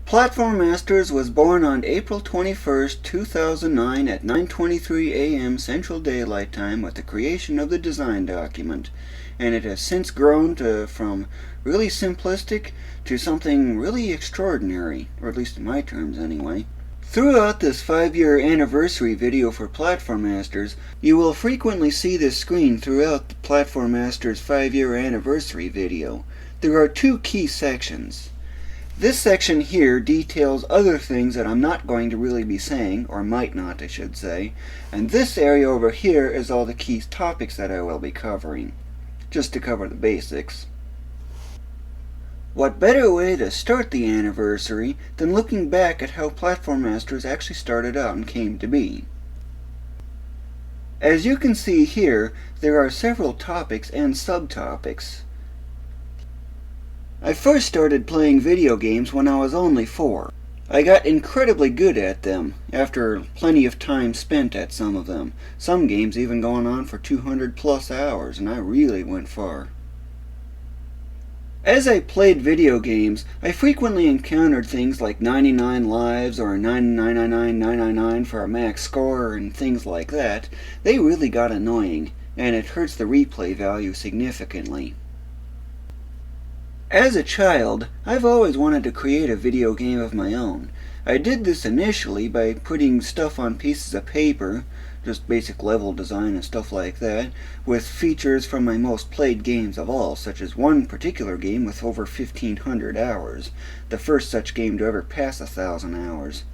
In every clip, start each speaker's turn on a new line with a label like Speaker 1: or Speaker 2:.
Speaker 1: Platform Masters was born on April 21st, 2009 at 9:23 a.m. Central Daylight Time with the creation of the design document, and it has since grown from really simplistic to something really extraordinary, or at least in my terms anyway. Throughout this 5-year anniversary video for Platform Masters, you will frequently see this screen throughout the Platform Masters 5-year anniversary video. There are two key sections. This section here details other things that I'm not going to really be saying, or might not I should say, and this area over here is all the key topics that I will be covering, just to cover the basics. What better way to start the anniversary than looking back at how Platform Masters actually started out and came to be. As you can see here, there are several topics and subtopics. I first started playing video games when I was only 4. I got incredibly good at them, after plenty of time spent at some of them, some games even going on for 200 plus hours, and I really went far. As I played video games, I frequently encountered things like 99 lives or 9999999 for a max score and things like that. They really got annoying, and it hurts the replay value significantly. As a child, I've always wanted to create a video game of my own. I did this initially by putting stuff on pieces of paper, just basic level design and stuff like that, with features from my most played games of all, such as one particular game with over 1,500 hours, the first such game to ever pass 1,000 hours.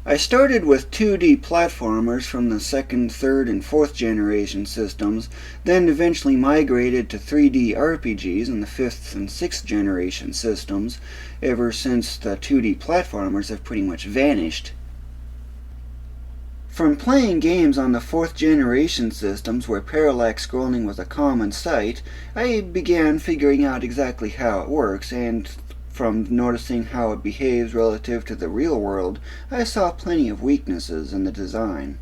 Speaker 1: I started with 2D platformers from the 2nd, 3rd, and 4th generation systems, then eventually migrated to 3D RPGs in the 5th and 6th generation systems, ever since the 2D platformers have pretty much vanished. From playing games on the 4th generation systems where parallax scrolling was a common sight, I began figuring out exactly how it works, and from noticing how it behaves relative to the real world, I saw plenty of weaknesses in the design.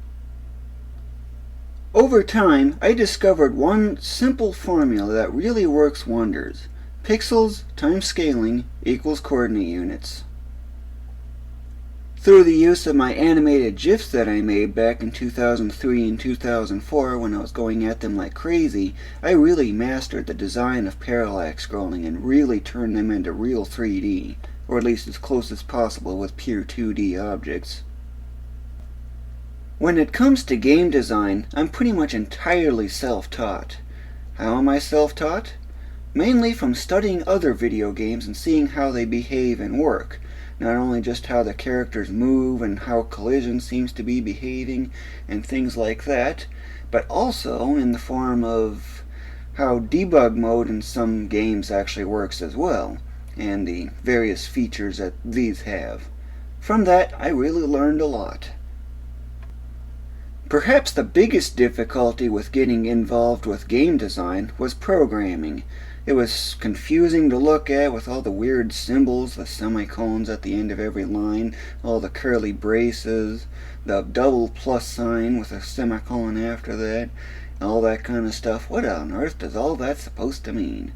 Speaker 1: Over time, I discovered one simple formula that really works wonders. Pixels times scaling equals coordinate units. Through the use of my animated GIFs that I made back in 2003 and 2004 when I was going at them like crazy, I really mastered the design of parallax scrolling and really turned them into real 3D, or at least as close as possible with pure 2D objects. When it comes to game design, I'm pretty much entirely self-taught. How am I self-taught? Mainly from studying other video games and seeing how they behave and work. Not only just how the characters move and how collision seems to be behaving and things like that, but also in the form of how debug mode in some games actually works as well, and the various features that these have. From that, I really learned a lot. Perhaps the biggest difficulty with getting involved with game design was programming. It was confusing to look at with all the weird symbols, the semicolons at the end of every line, all the curly braces, the double plus sign with a semicolon after that, all that kind of stuff. What on earth does all that supposed to mean?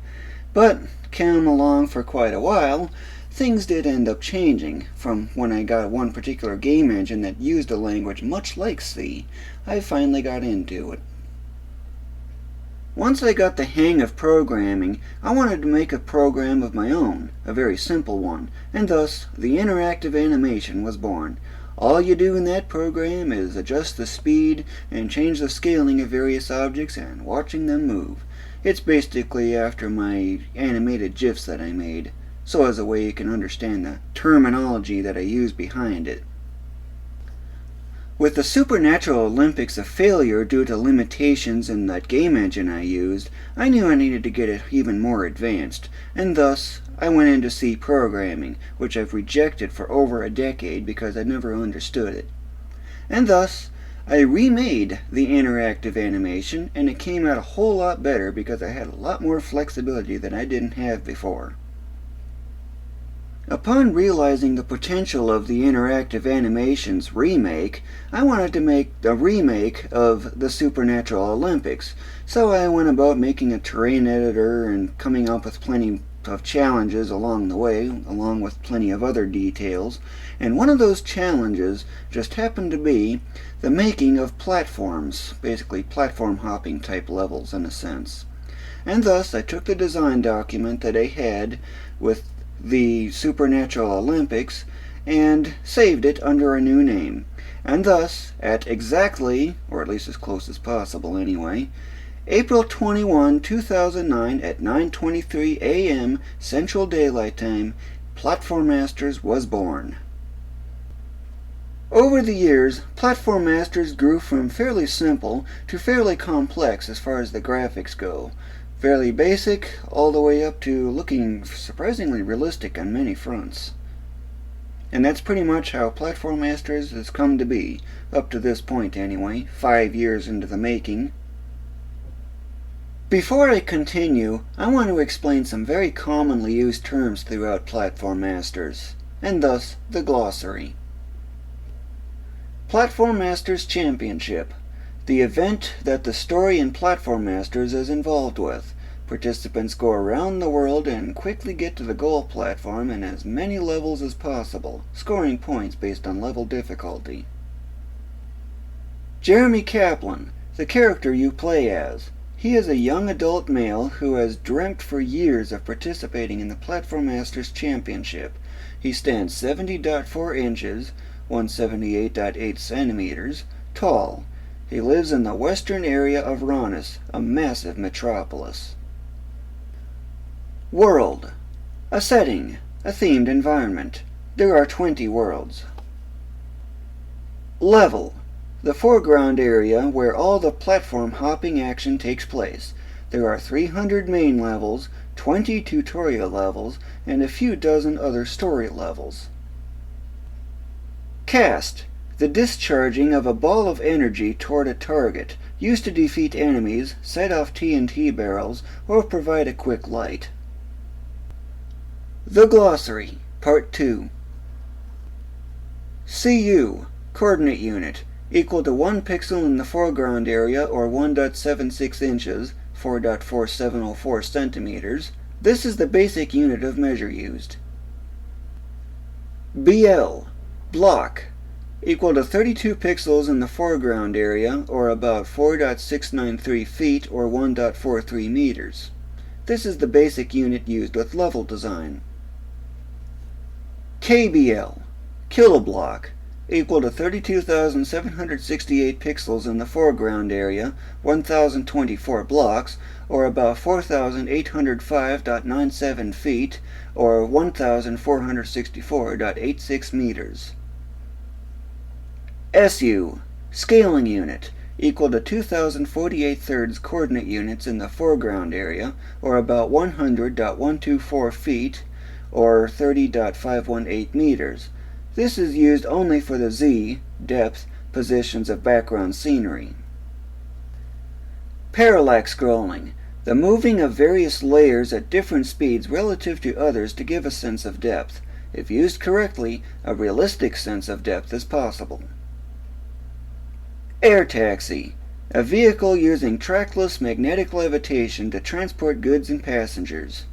Speaker 1: But, came along for quite a while, things did end up changing. From when I got one particular game engine that used a language much like C, I finally got into it. Once I got the hang of programming, I wanted to make a program of my own, a very simple one, and thus the interactive animation was born. All you do in that program is adjust the speed and change the scaling of various objects and watching them move. It's basically after my animated GIFs that I made, so as a way you can understand the terminology that I use behind it. With the Supernatural Olympics a failure due to limitations in that game engine I used, I knew I needed to get it even more advanced, and thus I went into C programming, which I've rejected for over a decade because I never understood it. And thus, I remade the interactive animation, and it came out a whole lot better because I had a lot more flexibility than I didn't have before. Upon realizing the potential of the interactive animations remake, I wanted to make a remake of the Supernatural Olympics, so I went about making a terrain editor and coming up with plenty of challenges along the way, along with plenty of other details, and one of those challenges just happened to be the making of platforms, basically platform hopping type levels in a sense. And thus I took the design document that I had with the Supernatural Olympics and saved it under a new name. And thus, at exactly, or at least as close as possible anyway, April 21, 2009 at 9:23 a.m. Central Daylight Time, Platform Masters was born. Over the years, Platform Masters grew from fairly simple to fairly complex as far as the graphics go. Fairly basic, all the way up to looking surprisingly realistic on many fronts. And that's pretty much how Platform Masters has come to be, up to this point anyway, 5 years into the making. Before I continue, I want to explain some very commonly used terms throughout Platform Masters, and thus the glossary. Platform Masters Championship, the event that the story in Platform Masters is involved with. Participants go around the world and quickly get to the goal platform in as many levels as possible, scoring points based on level difficulty. Jeremy Kaplan, the character you play as. He is a young adult male who has dreamt for years of participating in the Platform Masters Championship. He stands 70.4 inches, 178.8 centimeters, tall. He lives in the western area of Ronnis, a massive metropolis. World. A setting, a themed environment. There are 20 worlds. Level. The foreground area where all the platform hopping action takes place. There are 300 main levels, 20 tutorial levels, and a few dozen other story levels. Cast. The discharging of a ball of energy toward a target, used to defeat enemies, set off TNT barrels, or provide a quick light. The Glossary, Part 2. CU, Coordinate Unit, equal to 1 pixel in the foreground area or 1.76 inches, 4.4704 centimeters. This is the basic unit of measure used. BL, Block, equal to 32 pixels in the foreground area or about 4.693 feet or 1.43 meters. This is the basic unit used with level design. KBL, Kiloblock, equal to 32,768 pixels in the foreground area, 1,024 blocks, or about 4,805.97 feet, or 1,464.86 meters. SU, Scaling Unit, equal to 2,048 thirds coordinate units in the foreground area, or about 100.124 feet, or 30.518 meters. This is used only for the Z, depth, positions of background scenery. Parallax scrolling, the moving of various layers at different speeds relative to others to give a sense of depth. If used correctly, a realistic sense of depth is possible. Air taxi, a vehicle using trackless magnetic levitation to transport goods and passengers.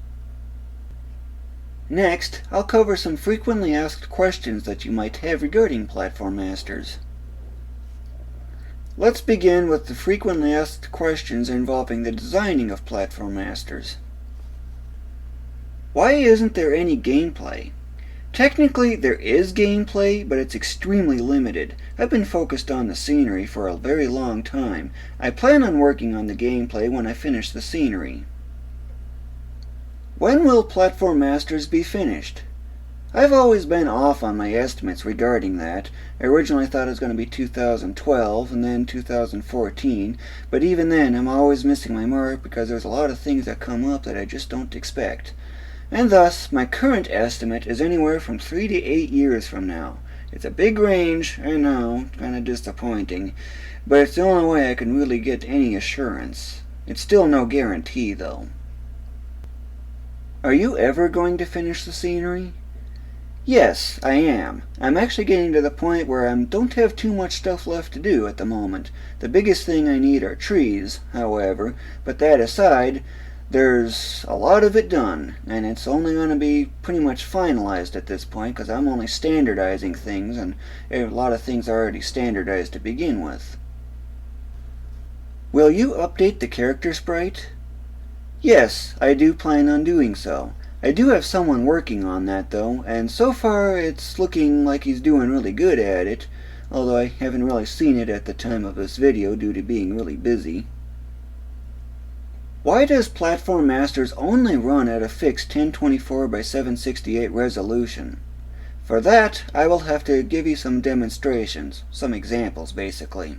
Speaker 1: Next, I'll cover some frequently asked questions that you might have regarding Platform Masters. Let's begin with the frequently asked questions involving the designing of Platform Masters. Why isn't there any gameplay? Technically, there is gameplay, but it's extremely limited. I've been focused on the scenery for a very long time. I plan on working on the gameplay when I finish the scenery. When will Platform Masters be finished? I've always been off on my estimates regarding that. I originally thought it was going to be 2012 and then 2014, but even then I'm always missing my mark because there's a lot of things that come up that I just don't expect. And thus, my current estimate is anywhere from 3 to 8 years from now. It's a big range, I know, kind of disappointing, but it's the only way I can really get any assurance. It's still no guarantee, though. Are you ever going to finish the scenery? Yes, I am. I'm actually getting to the point where I don't have too much stuff left to do at the moment. The biggest thing I need are trees, however, but that aside, There's a lot of it done, and it's only going to be pretty much finalized at this point because I'm only standardizing things, and a lot of things are already standardized to begin with. Will you update the character sprite? Yes, I do plan on doing so. I do have someone working on that though, and so far it's looking like he's doing really good at it, although I haven't really seen it at the time of this video due to being really busy. Why does Platform Masters only run at a fixed 1024 by 768 resolution? For that, I will have to give you some demonstrations, some examples basically.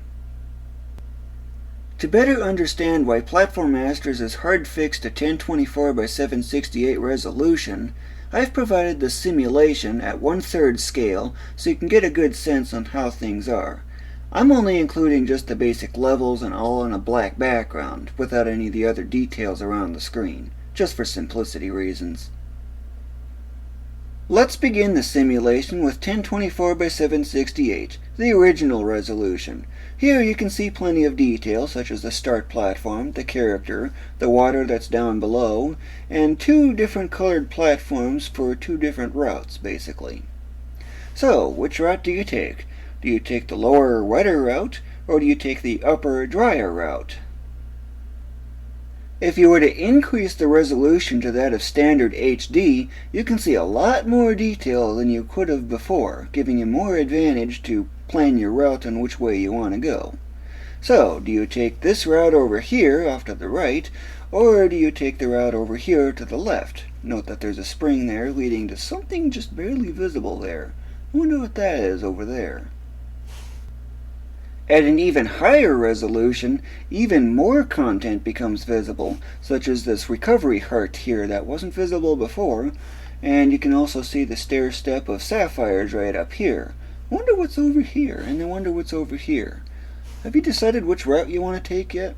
Speaker 1: To better understand why Platform Masters is hard fixed to 1024 by 768 resolution, I've provided the simulation at 1/3 scale so you can get a good sense on how things are. I'm only including just the basic levels and all on a black background, without any of the other details around the screen, just for simplicity reasons. Let's begin the simulation with 1024 by 768, the original resolution. Here you can see plenty of detail, such as the start platform, the character, the water that's down below, and 2 different colored platforms for 2 different routes, basically. So, which route do you take? Do you take the lower, wetter route, or do you take the upper, drier route? If you were to increase the resolution to that of standard HD, you can see a lot more detail than you could have before, giving you more advantage to plan your route and which way you want to go. So, do you take this route over here, off to the right, or do you take the route over here to the left? Note that there's a spring there leading to something just barely visible there. I wonder what that is over there. At an even higher resolution, even more content becomes visible, such as this recovery heart here that wasn't visible before, and you can also see the stair step of sapphires right up here. Wonder what's over here, and I wonder what's over here. Have you decided which route you want to take yet?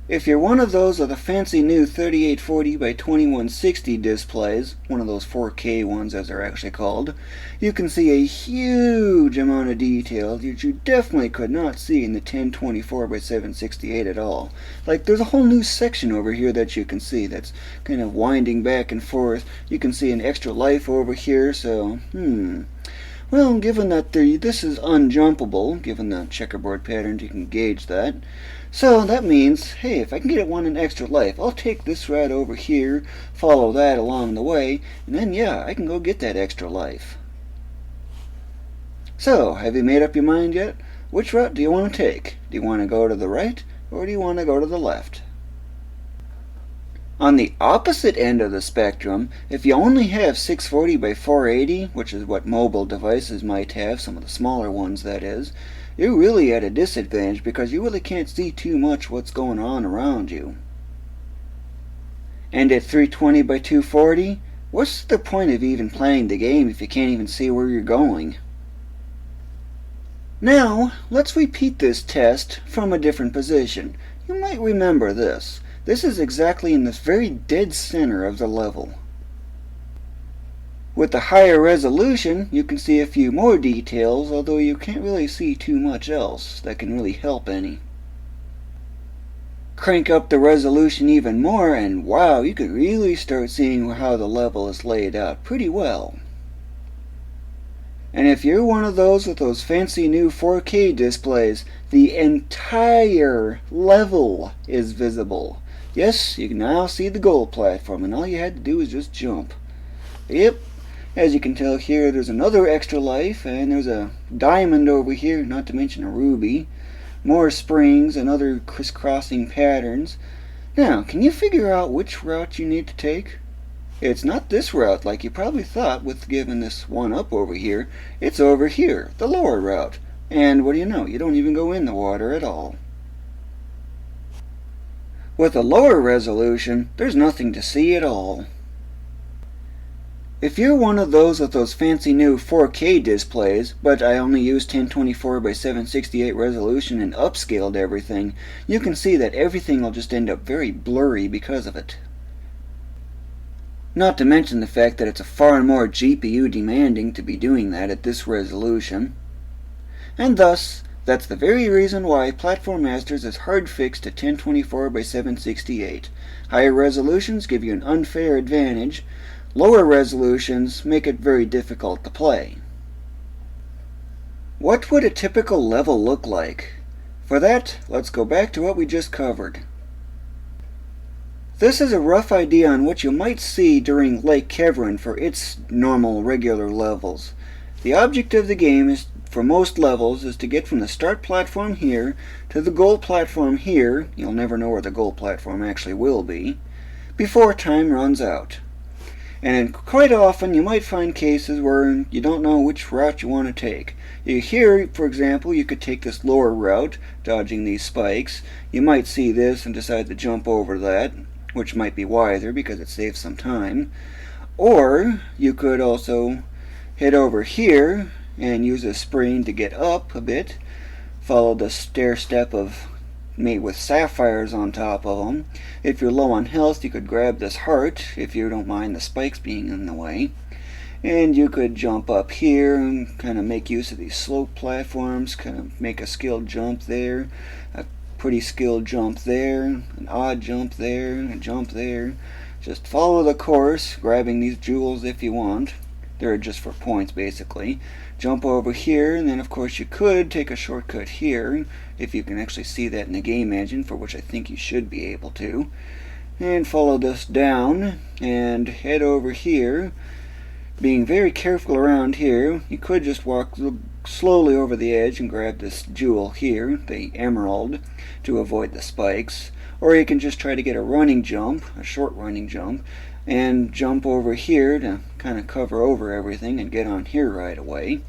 Speaker 1: If you're one of those with the fancy new 3840 by 2160 displays, one of those 4K ones as they're actually called, you can see a huge amount of detail that you definitely could not see in the 1024 by 768 at all. Like there's a whole new section over here that you can see that's kind of winding back and forth. You can see an extra life over here, so well, given that this is unjumpable, given the checkerboard patterns, you can gauge that. So that means, hey, if I can get it one extra life, I'll take this route over here, follow that along the way, and then yeah, I can go get that extra life. So, have you made up your mind yet? Which route do you want to take? Do you want to go to the right, or do you want to go to the left? On the opposite end of the spectrum, if you only have 640 by 480, which is what mobile devices might have, some of the smaller ones that is, you're really at a disadvantage because you really can't see too much what's going on around you. And at 320 by 240, what's the point of even playing the game if you can't even see where you're going? Now, let's repeat this test from a different position. You might remember this. This is exactly in the very dead center of the level. With the higher resolution, you can see a few more details, although you can't really see too much else that can really help any. Crank up the resolution even more, and wow, you could really start seeing how the level is laid out pretty well. And if you're one of those with those fancy new 4K displays, the entire level is visible. Yes, you can now see the gold platform, and all you had to do was just jump. Yep. As you can tell here, there's another extra life, and there's a diamond over here, not to mention a ruby. More springs and other crisscrossing patterns. Now, can you figure out which route you need to take? It's not this route like you probably thought with giving this one up over here. It's over here, the lower route. And what do you know? You don't even go in the water at all. With a lower resolution, there's nothing to see at all. If you're one of those with those fancy new 4K displays, but I only use 1024 by 768 resolution and upscaled everything, you can see that everything will just end up very blurry because of it. Not to mention the fact that it's a far more GPU demanding to be doing that at this resolution. And thus, That's the very reason why Platform Masters is hard fixed to 1024 by 768. Higher resolutions give you an unfair advantage. Lower resolutions make it very difficult to play. What would a typical level look like? For that, let's go back to what we just covered. This is a rough idea on what you might see during Lake Kevrin for its normal, regular levels. The object of the game is, for most levels, is to get from the start platform here to the goal platform here. You'll never know where the goal platform actually will be, before time runs out. And quite often you might find cases where you don't know which route you want to take. Here, for example, you could take this lower route, dodging these spikes. You might see this and decide to jump over that, which might be wiser because it saves some time. Or you could also head over here and use a spring to get up a bit. Follow the stair step of me with sapphires on top of them. If you're low on health, you could grab this heart if you don't mind the spikes being in the way. And you could jump up here and kind of make use of these slope platforms, kind of make a skilled jump there, a pretty skilled jump there, an odd jump there, a jump there. Just follow the course, grabbing these jewels if you want. They're just for points, basically. Jump over here, and then of course you could take a shortcut here, if you can actually see that in the game engine, for which I think you should be able to. And follow this down, and head over here. Being very careful around here, you could just walk slowly over the edge and grab this jewel here, the emerald, to avoid the spikes. Or you can just try to get a running jump, a short running jump, and jump over here to kind of cover over everything and get on here right away.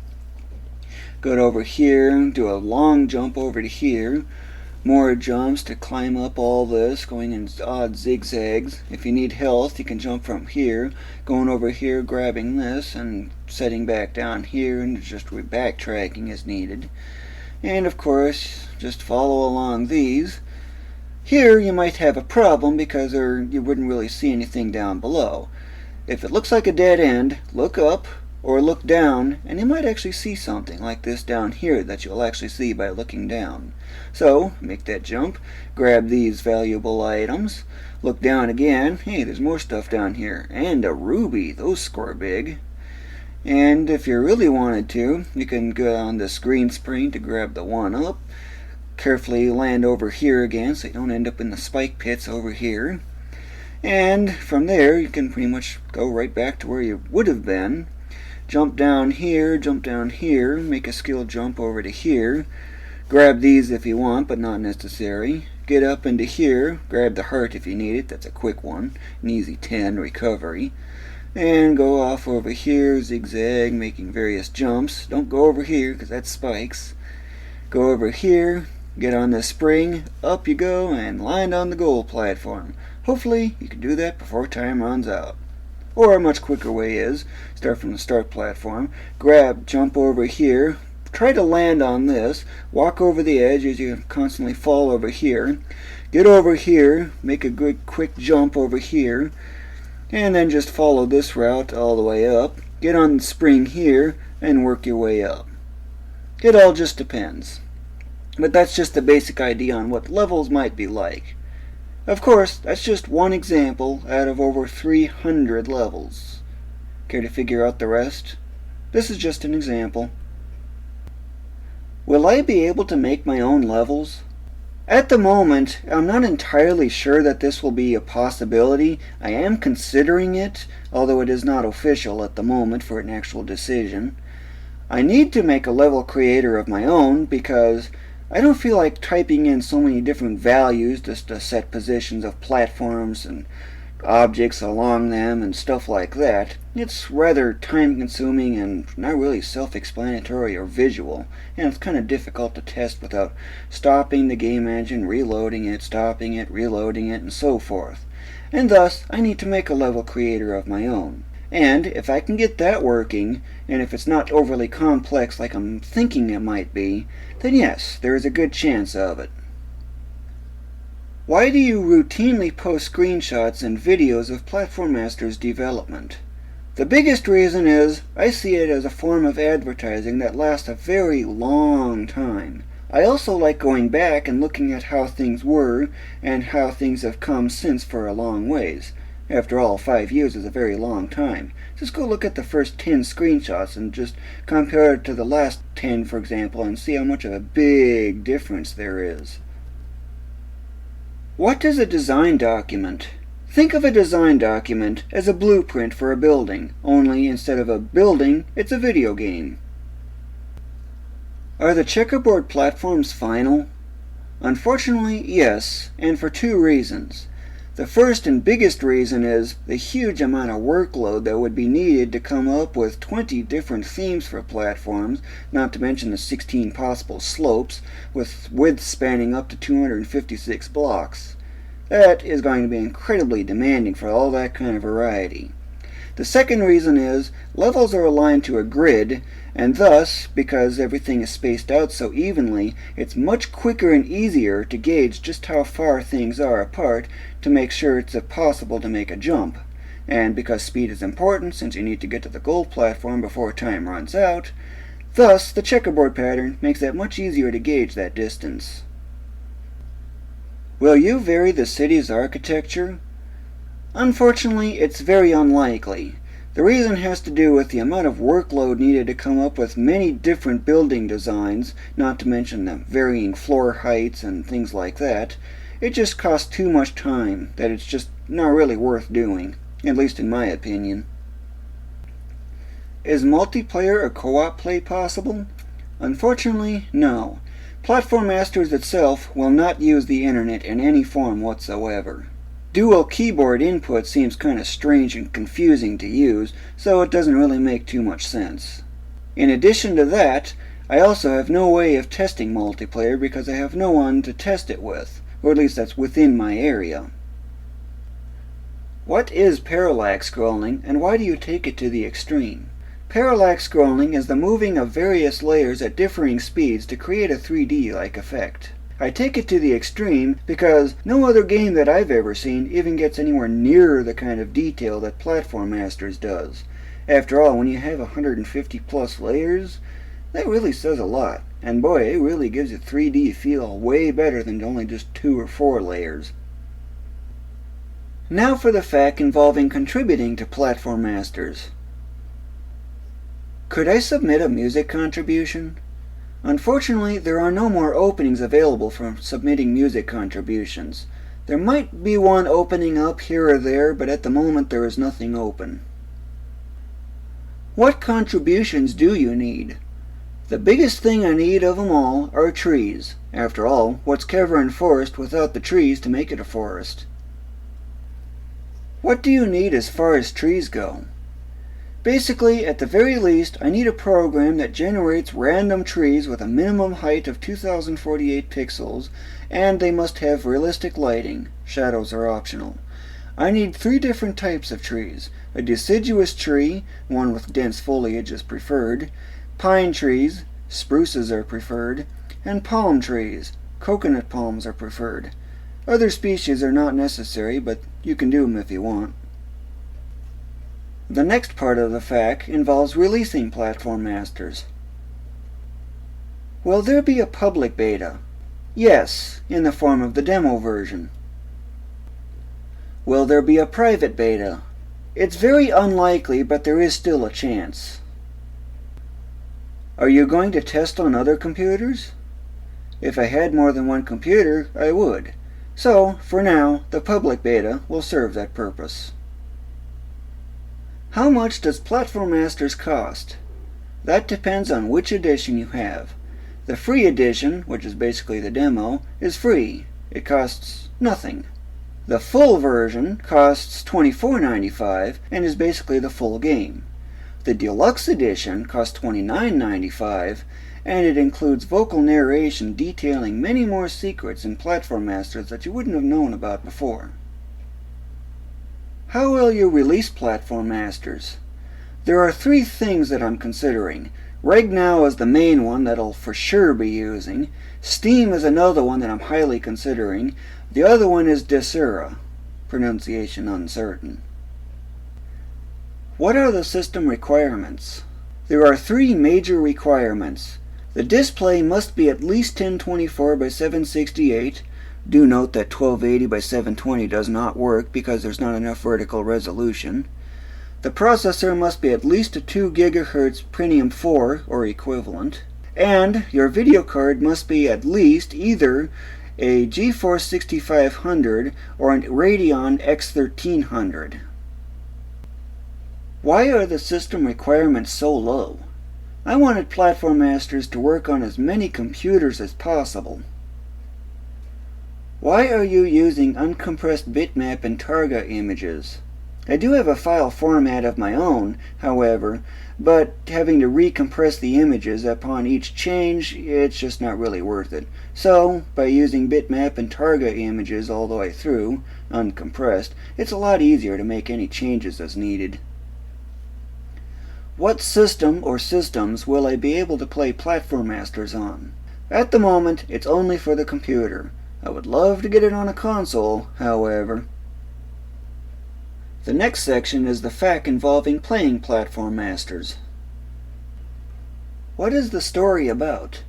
Speaker 1: Go over here, do a long jump over to here, more jumps to climb up all this, going in odd zigzags. If you need health, you can jump from here, going over here, grabbing this, and setting back down here, and just backtracking as needed. And of course, just follow along these. Here you might have a problem because you wouldn't really see anything down below. If it looks like a dead end, look up or look down, and you might actually see something like this down here that you'll actually see by looking down. So, make that jump, grab these valuable items, look down again. Hey, there's more stuff down here, and a ruby. Those score big. And if you really wanted to, you can go on this green spring to grab the one up. Carefully land over here again so you don't end up in the spike pits over here. And from there you can pretty much go right back to where you would have been. Jump down here, make a skill jump over to here. Grab these if you want, but not necessary. Get up into here, grab the heart if you need it, that's a quick one, an easy 10 recovery. And go off over here, zigzag, making various jumps. Don't go over here because that's spikes. Go over here, get on the spring, up you go, and land on the goal platform. Hopefully you can do that before time runs out. Or a much quicker way is, start from the start platform, jump over here, try to land on this, walk over the edge as you constantly fall over here, get over here, make a good quick jump over here, and then just follow this route all the way up, get on the spring here, and work your way up. It all just depends. But that's just the basic idea on what levels might be like. Of course, that's just one example out of over 300 levels. Care to figure out the rest? This is just an example. Will I be able to make my own levels? At the moment, I'm not entirely sure that this will be a possibility. I am considering it, although it is not official at the moment for an actual decision. I need to make a level creator of my own because I don't feel like typing in so many different values just to set positions of platforms and objects along them and stuff like that. It's rather time-consuming and not really self-explanatory or visual, and it's kind of difficult to test without stopping the game engine, reloading it, stopping it, reloading it, and so forth. And thus, I need to make a level creator of my own. And if I can get that working, and if it's not overly complex like I'm thinking it might be, then yes, there is a good chance of it. Why do you routinely post screenshots and videos of Platform Masters development? The biggest reason is I see it as a form of advertising that lasts a very long time. I also like going back and looking at how things were and how things have come since for a long ways. After all, 5 years is a very long time. Just go look at the first 10 screenshots and just compare it to the last 10, for example, and see how much of a big difference there is. What is a design document? Think of a design document as a blueprint for a building, only instead of a building, it's a video game. Are the checkerboard platforms final? Unfortunately, yes, and for 2 reasons. The first and biggest reason is the huge amount of workload that would be needed to come up with 20 different themes for platforms, not to mention the 16 possible slopes, with widths spanning up to 256 blocks. That is going to be incredibly demanding for all that kind of variety. The second reason is levels are aligned to a grid, and thus, because everything is spaced out so evenly, it's much quicker and easier to gauge just how far things are apart to make sure it's possible to make a jump. And because speed is important, since you need to get to the goal platform before time runs out, thus the checkerboard pattern makes it much easier to gauge that distance. Will you vary the city's architecture? Unfortunately, it's very unlikely. The reason has to do with the amount of workload needed to come up with many different building designs, not to mention the varying floor heights and things like that. It just costs too much time that it's just not really worth doing, at least in my opinion. Is multiplayer or co-op play possible? Unfortunately, no. Platform Masters itself will not use the internet in any form whatsoever. Dual keyboard input seems kind of strange and confusing to use, so it doesn't really make too much sense. In addition to that, I also have no way of testing multiplayer because I have no one to test it with, or at least that's within my area. What is parallax scrolling, and why do you take it to the extreme? Parallax scrolling is the moving of various layers at differing speeds to create a 3D-like effect. I take it to the extreme because no other game that I've ever seen even gets anywhere near the kind of detail that Platform Masters does. After all, when you have 150 plus layers, that really says a lot. And boy, it really gives a 3D feel way better than only just 2 or 4 layers. Now for the fact involving contributing to Platform Masters. Could I submit a music contribution? Unfortunately, there are no more openings available for submitting music contributions. There might be one opening up here or there, but at the moment there is nothing open. What contributions do you need? The biggest thing I need of them all are trees. After all, what's Cavern Forest without the trees to make it a forest? What do you need as far as trees go? Basically, at the very least, I need a program that generates random trees with a minimum height of 2048 pixels, and they must have realistic lighting. Shadows are optional. I need 3 different types of trees. A deciduous tree, one with dense foliage is preferred, pine trees, spruces are preferred, and palm trees, coconut palms are preferred. Other species are not necessary, but you can do them if you want. The next part of the FAQ involves releasing Platform Masters. Will there be a public beta? Yes, in the form of the demo version. Will there be a private beta? It's very unlikely, but there is still a chance. Are you going to test on other computers? If I had more than one computer, I would. So, for now, the public beta will serve that purpose. How much does Platform Masters cost? That depends on which edition you have. The free edition, which is basically the demo, is free. It costs nothing. The full version costs $24.95 and is basically the full game. The deluxe edition costs $29.95 and it includes vocal narration detailing many more secrets in Platform Masters that you wouldn't have known about before. How will you release Platform Masters? There are 3 things that I'm considering. RegNow is the main one that I'll for sure be using. Steam is another one that I'm highly considering. The other one is Desura. Pronunciation uncertain. What are the system requirements? There are 3 major requirements. The display must be at least 1024 by 768. Do note that 1280 by 720 does not work because there's not enough vertical resolution. The processor must be at least a 2 GHz Pentium 4 or equivalent. And your video card must be at least either a GeForce 6500 or a Radeon X1300. Why are the system requirements so low? I wanted Platform Masters to work on as many computers as possible. Why are you using uncompressed bitmap and Targa images? I do have a file format of my own, however, but having to recompress the images upon each change, it's just not really worth it. So, by using bitmap and Targa images all the way through, uncompressed, it's a lot easier to make any changes as needed. What system or systems will I be able to play Platform Masters on? At the moment, it's only for the computer. I would love to get it on a console, however. The next section is the fact involving playing Platform Masters. What is the story about?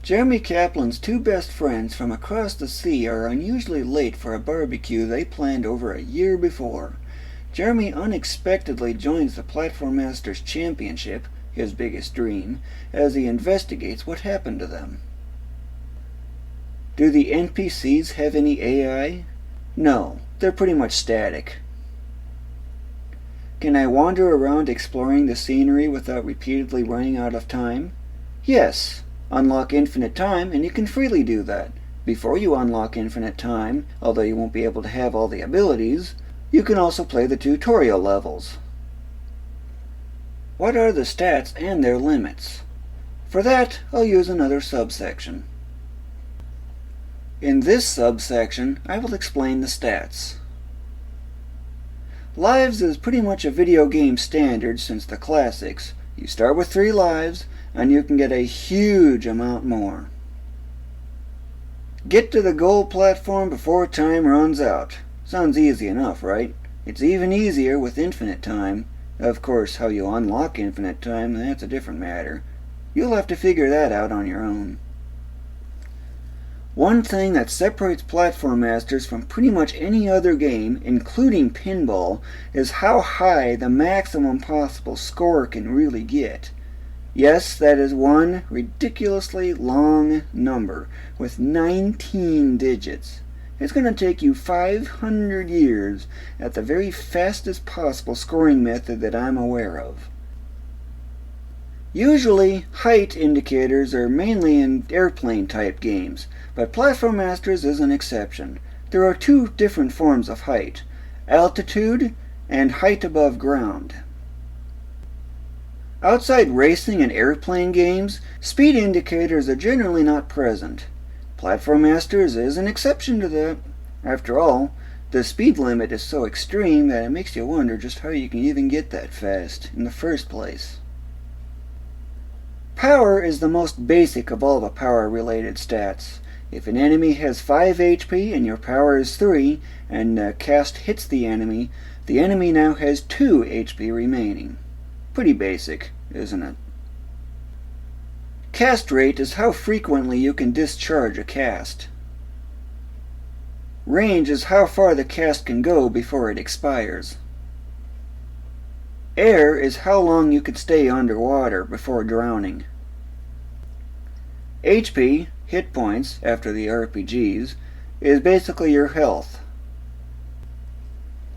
Speaker 1: Jeremy Kaplan's two best friends from across the sea are unusually late for a barbecue they planned over a year before. Jeremy unexpectedly joins the Platform Masters Championship, his biggest dream, as he investigates what happened to them. Do the NPCs have any AI? No, they're pretty much static. Can I wander around exploring the scenery without repeatedly running out of time? Yes. Unlock infinite time and you can freely do that. Before you unlock infinite time, although you won't be able to have all the abilities, you can also play the tutorial levels. What are the stats and their limits? For that, I'll use another subsection. In this subsection, I will explain the stats. Lives is pretty much a video game standard since the classics. You start with 3 lives, and you can get a huge amount more. Get to the goal platform before time runs out. Sounds easy enough, right? It's even easier with infinite time. Of course, how you unlock infinite time, that's a different matter. You'll have to figure that out on your own. One thing that separates Platform Masters from pretty much any other game, including pinball, is how high the maximum possible score can really get. Yes, that is one ridiculously long number, with 19 digits. It's going to take you 500 years at the very fastest possible scoring method that I'm aware of. Usually, height indicators are mainly in airplane-type games, but Platform Masters is an exception. There are 2 different forms of height, altitude and height above ground. Outside racing and airplane games, speed indicators are generally not present. Platform Masters is an exception to that. After all, the speed limit is so extreme that it makes you wonder just how you can even get that fast in the first place. Power is the most basic of all the power-related stats. If an enemy has 5 HP and your power is 3, and a cast hits the enemy now has 2 HP remaining. Pretty basic, isn't it? Cast rate is how frequently you can discharge a cast. Range is how far the cast can go before it expires. Air is how long you could stay underwater before drowning. HP, hit points, after the RPGs, is basically your health.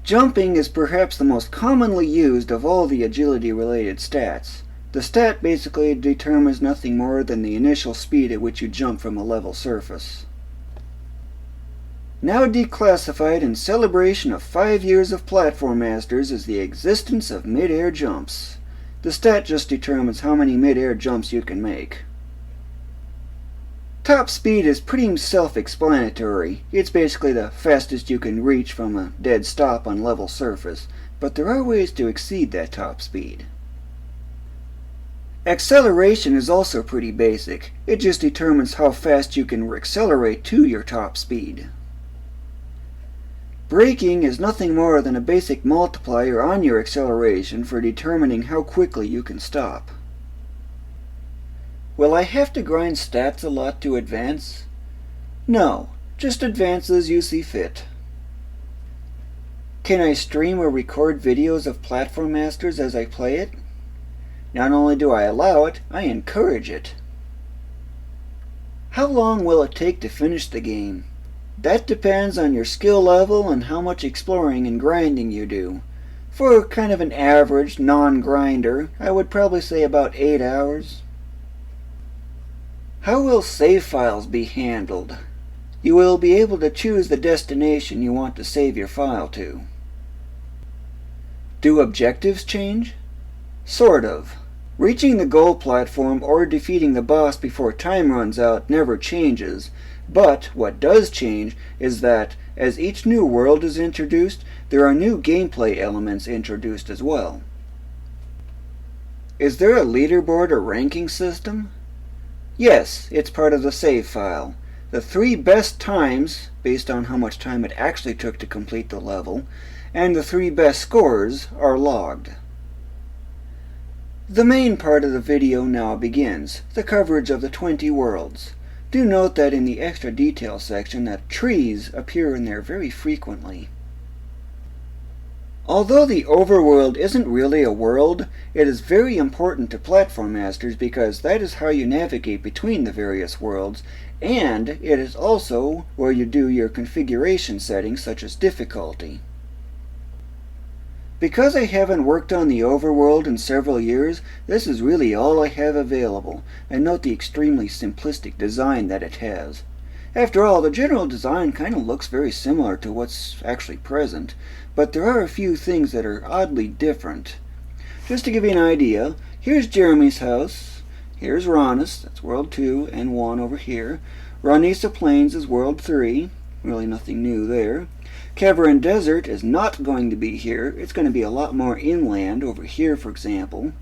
Speaker 1: Jumping is perhaps the most commonly used of all the agility-related stats. The stat basically determines nothing more than the initial speed at which you jump from a level surface. Now declassified in celebration of 5 years of Platform Masters is the existence of mid-air jumps. The stat just determines how many mid-air jumps you can make. Top speed is pretty self-explanatory. It's basically the fastest you can reach from a dead stop on level surface, but there are ways to exceed that top speed. Acceleration is also pretty basic. It just determines how fast you can accelerate to your top speed. Braking is nothing more than a basic multiplier on your acceleration for determining how quickly you can stop. Will I have to grind stats a lot to advance? No, just advance as you see fit. Can I stream or record videos of Platform Masters as I play it? Not only do I allow it, I encourage it. How long will it take to finish the game? That depends on your skill level and how much exploring and grinding you do. For kind of an average non-grinder, I would probably say about 8 hours. How will save files be handled? You will be able to choose the destination you want to save your file to. Do objectives change? Sort of. Reaching the goal platform or defeating the boss before time runs out never changes, but what does change is that, as each new world is introduced, there are new gameplay elements introduced as well. Is there a leaderboard or ranking system? Yes, it's part of the save file. The 3 best times, based on how much time it actually took to complete the level, and the 3 best scores are logged. The main part of the video now begins, the coverage of the 20 worlds. Do note that in the extra detail section that trees appear in there very frequently. Although the overworld isn't really a world, it is very important to Platform Masters because that is how you navigate between the various worlds, and it is also where you do your configuration settings such as difficulty. Because I haven't worked on the overworld in several years, this is really all I have available, and note the extremely simplistic design that it has. After all, the general design kind of looks very similar to what's actually present, but there are a few things that are oddly different. Just to give you an idea, here's Jeremy's house, here's Ronis, that's World 2 and 1 over here. Ranisa Plains is World 3, really nothing new there. Keverin Desert is not going to be here. It's going to be a lot more inland over here, for example.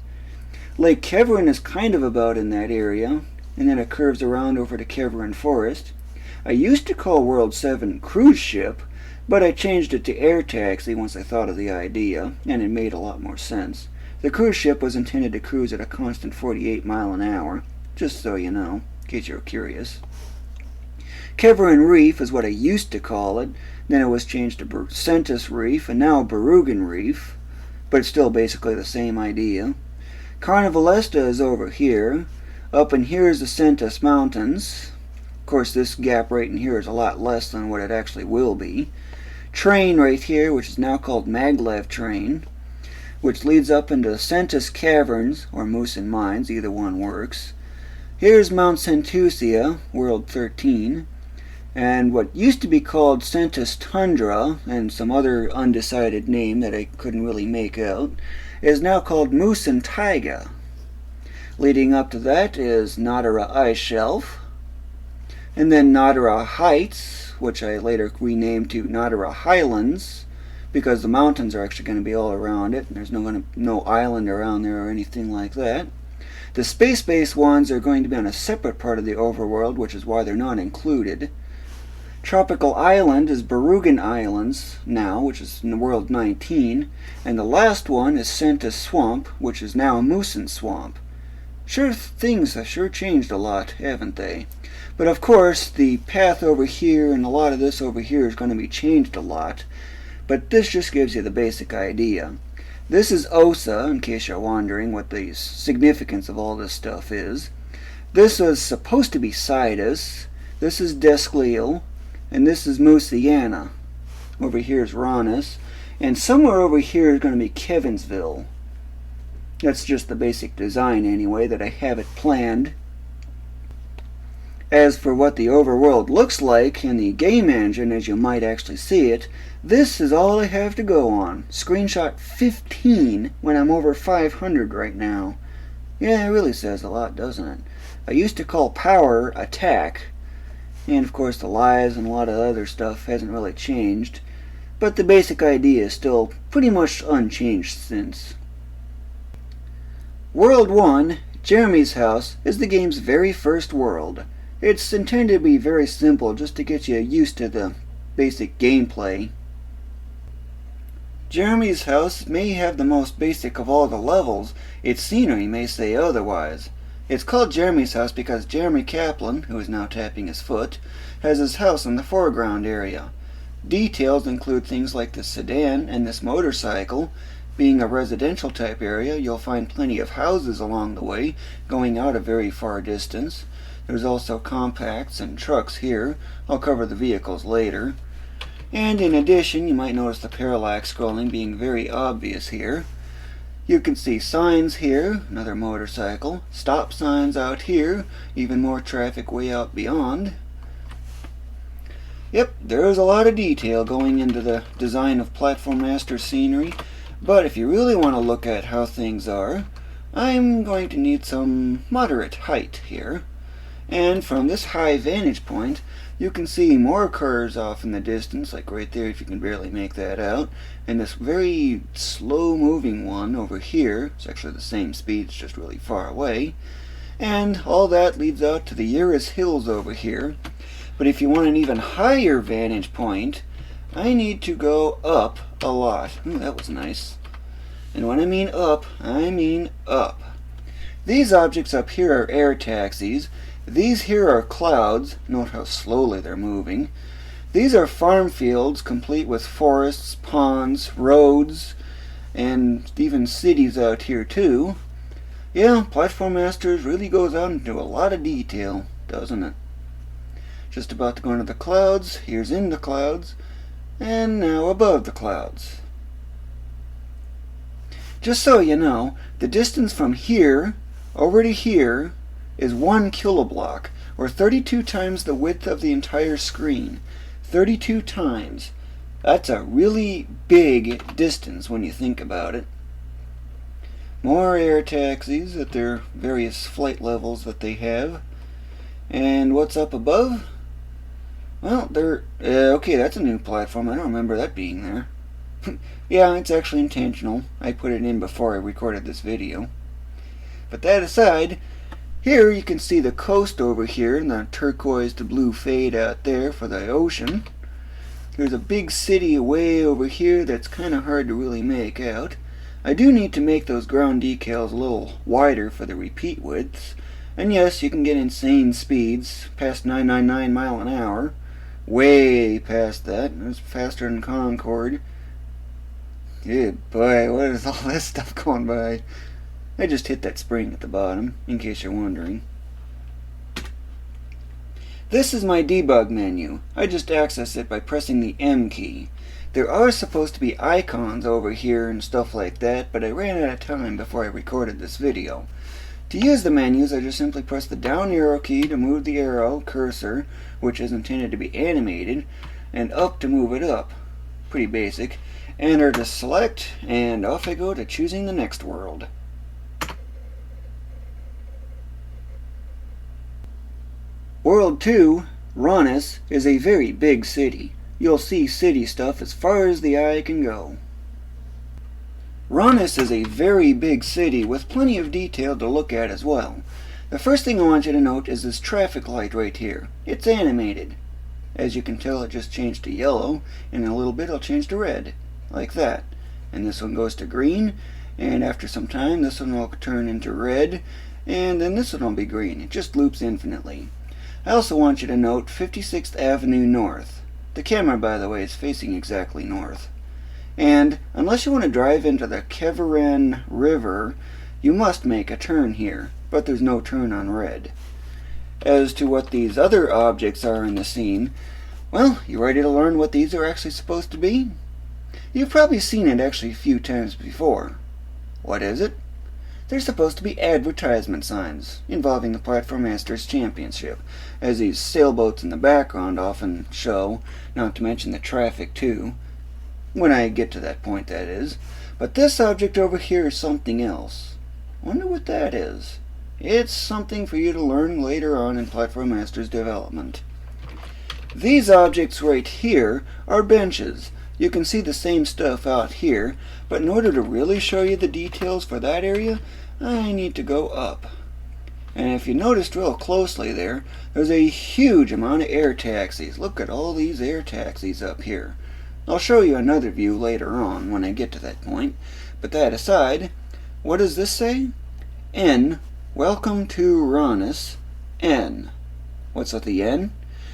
Speaker 1: Lake Keverin is kind of about in that area, and then it curves around over to Keverin Forest. I used to call World 7 Cruise Ship, but I changed it to Air Taxi once I thought of the idea, and it made a lot more sense. The cruise ship was intended to cruise at a constant 48 miles an hour, just so you know, in case you're curious. Keverin Reef is what I used to call it. Then it was changed to Centus Reef, and now Barugan Reef, but it's still basically the same idea. Carnivalesta is over here. Up in here is the Centus Mountains. Of course, this gap right in here is a lot less than what it actually will be. Train right here, which is now called Maglev Train, which leads up into Centus Caverns, or Moosin Mines, either one works. Here's Mount Centusia, World 13. And what used to be called Centus Tundra, and some other undecided name that I couldn't really make out, is now called Moosin Taiga. Leading up to that is Nadara Ice Shelf, and then Nadara Heights, which I later renamed to Nadara Highlands, because the mountains are actually going to be all around it, and there's no island around there or anything like that. The space-based ones are going to be on a separate part of the overworld, which is why they're not included. Tropical Island is Barugan Islands now, which is in the World 19, and the last one is Centus Swamp, which is now Moosin Swamp. Things have sure changed a lot, haven't they? But of course, the path over here and a lot of this over here is going to be changed a lot, but this just gives you the basic idea. This is Osa, in case you're wondering what the significance of all this stuff is. This was supposed to be Sidus, this is Descleal, and this is Musiana. Over here is Ronis, and somewhere over here is going to be Kevinsville. That's just the basic design anyway, that I have it planned. As for what the overworld looks like in the game engine, as you might actually see it, this is all I have to go on. Screenshot 15 when I'm over 500 right now. Yeah, it really says a lot, doesn't it? I used to call power attack, and of course the lives and a lot of other stuff hasn't really changed, but the basic idea is still pretty much unchanged since. World 1, Jeremy's house, is the game's very first world. It's intended to be very simple, just to get you used to the basic gameplay. Jeremy's house may have the most basic of all the levels. Its scenery may say otherwise. It's called Jeremy's house because Jeremy Kaplan, who is now tapping his foot, has his house in the foreground area. Details include things like this sedan and this motorcycle. Being a residential type area, you'll find plenty of houses along the way, going out a very far distance. There's also compacts and trucks here. I'll cover the vehicles later. And in addition, you might notice the parallax scrolling being very obvious here. You can see signs here, another motorcycle, stop signs out here, even more traffic way out beyond. Yep, there is a lot of detail going into the design of Platform Master scenery, but if you really want to look at how things are, I'm going to need some moderate height here. And from this high vantage point, you can see more cars off in the distance, like right there if you can barely make that out, and this very slow moving one over here. It's actually the same speed, it's just really far away. And all that leads out to the Urus Hills over here. But if you want an even higher vantage point, I need to go up a lot. Ooh, that was nice. And when I mean up, I mean up. These objects up here are air taxis. These here are clouds. Note how slowly they're moving. These are farm fields complete with forests, ponds, roads, and even cities out here too. Yeah, Platform Masters really goes out into a lot of detail, doesn't it? Just about to go into the clouds. Here's in the clouds. And now above the clouds. Just so you know, the distance from here over to here is 1 kiloblock, or 32 times the width of the entire screen. 32 times. That's a really big distance when you think about it. More air taxis at their various flight levels that they have. And what's up above? Well, okay, that's a new platform. I don't remember that being there. Yeah, it's actually intentional. I put it in before I recorded this video. But that aside, here you can see the coast over here, and the turquoise to blue fade out there for the ocean. There's a big city way over here that's kind of hard to really make out. I do need to make those ground decals a little wider for the repeat widths. And yes, you can get insane speeds, past 999 mile an hour. Way past that. It's faster than Concorde. Good boy, what is all this stuff going by? I just hit that spring at the bottom, in case you're wondering. This is my debug menu. I just access it by pressing the M key. There are supposed to be icons over here and stuff like that, but I ran out of time before I recorded this video. To use the menus, I just simply press the down arrow key to move the arrow cursor, which is intended to be animated, and up to move it up. Pretty basic. Enter to select, and off I go to choosing the next world. World 2, Ronis, is a very big city. You'll see city stuff as far as the eye can go. Ronis is a very big city with plenty of detail to look at as well. The first thing I want you to note is this traffic light right here. It's animated. As you can tell, it just changed to yellow, and in a little bit it'll change to red, like that. And this one goes to green, and after some time this one will turn into red, and then this one will be green. It just loops infinitely. I also want you to note 56th Avenue North. The camera, by the way, is facing exactly north. And unless you want to drive into the Keveran River, you must make a turn here, but there's no turn on red. As to what these other objects are in the scene, well, you ready to learn what these are actually supposed to be? You've probably seen it actually a few times before. What is it? They're supposed to be advertisement signs involving the Platform Masters Championship, as these sailboats in the background often show, not to mention the traffic too. When I get to that point, that is. But this object over here is something else. Wonder what that is. It's something for you to learn later on in Platform Masters development. These objects right here are benches. You can see the same stuff out here, but in order to really show you the details for that area, I need to go up. And if you noticed real closely there's a huge amount of air taxis. Look at all these air taxis up here. I'll show you another view later on when I get to that point. But that aside, what does this say? N Welcome to Uranus, N. What's with the N?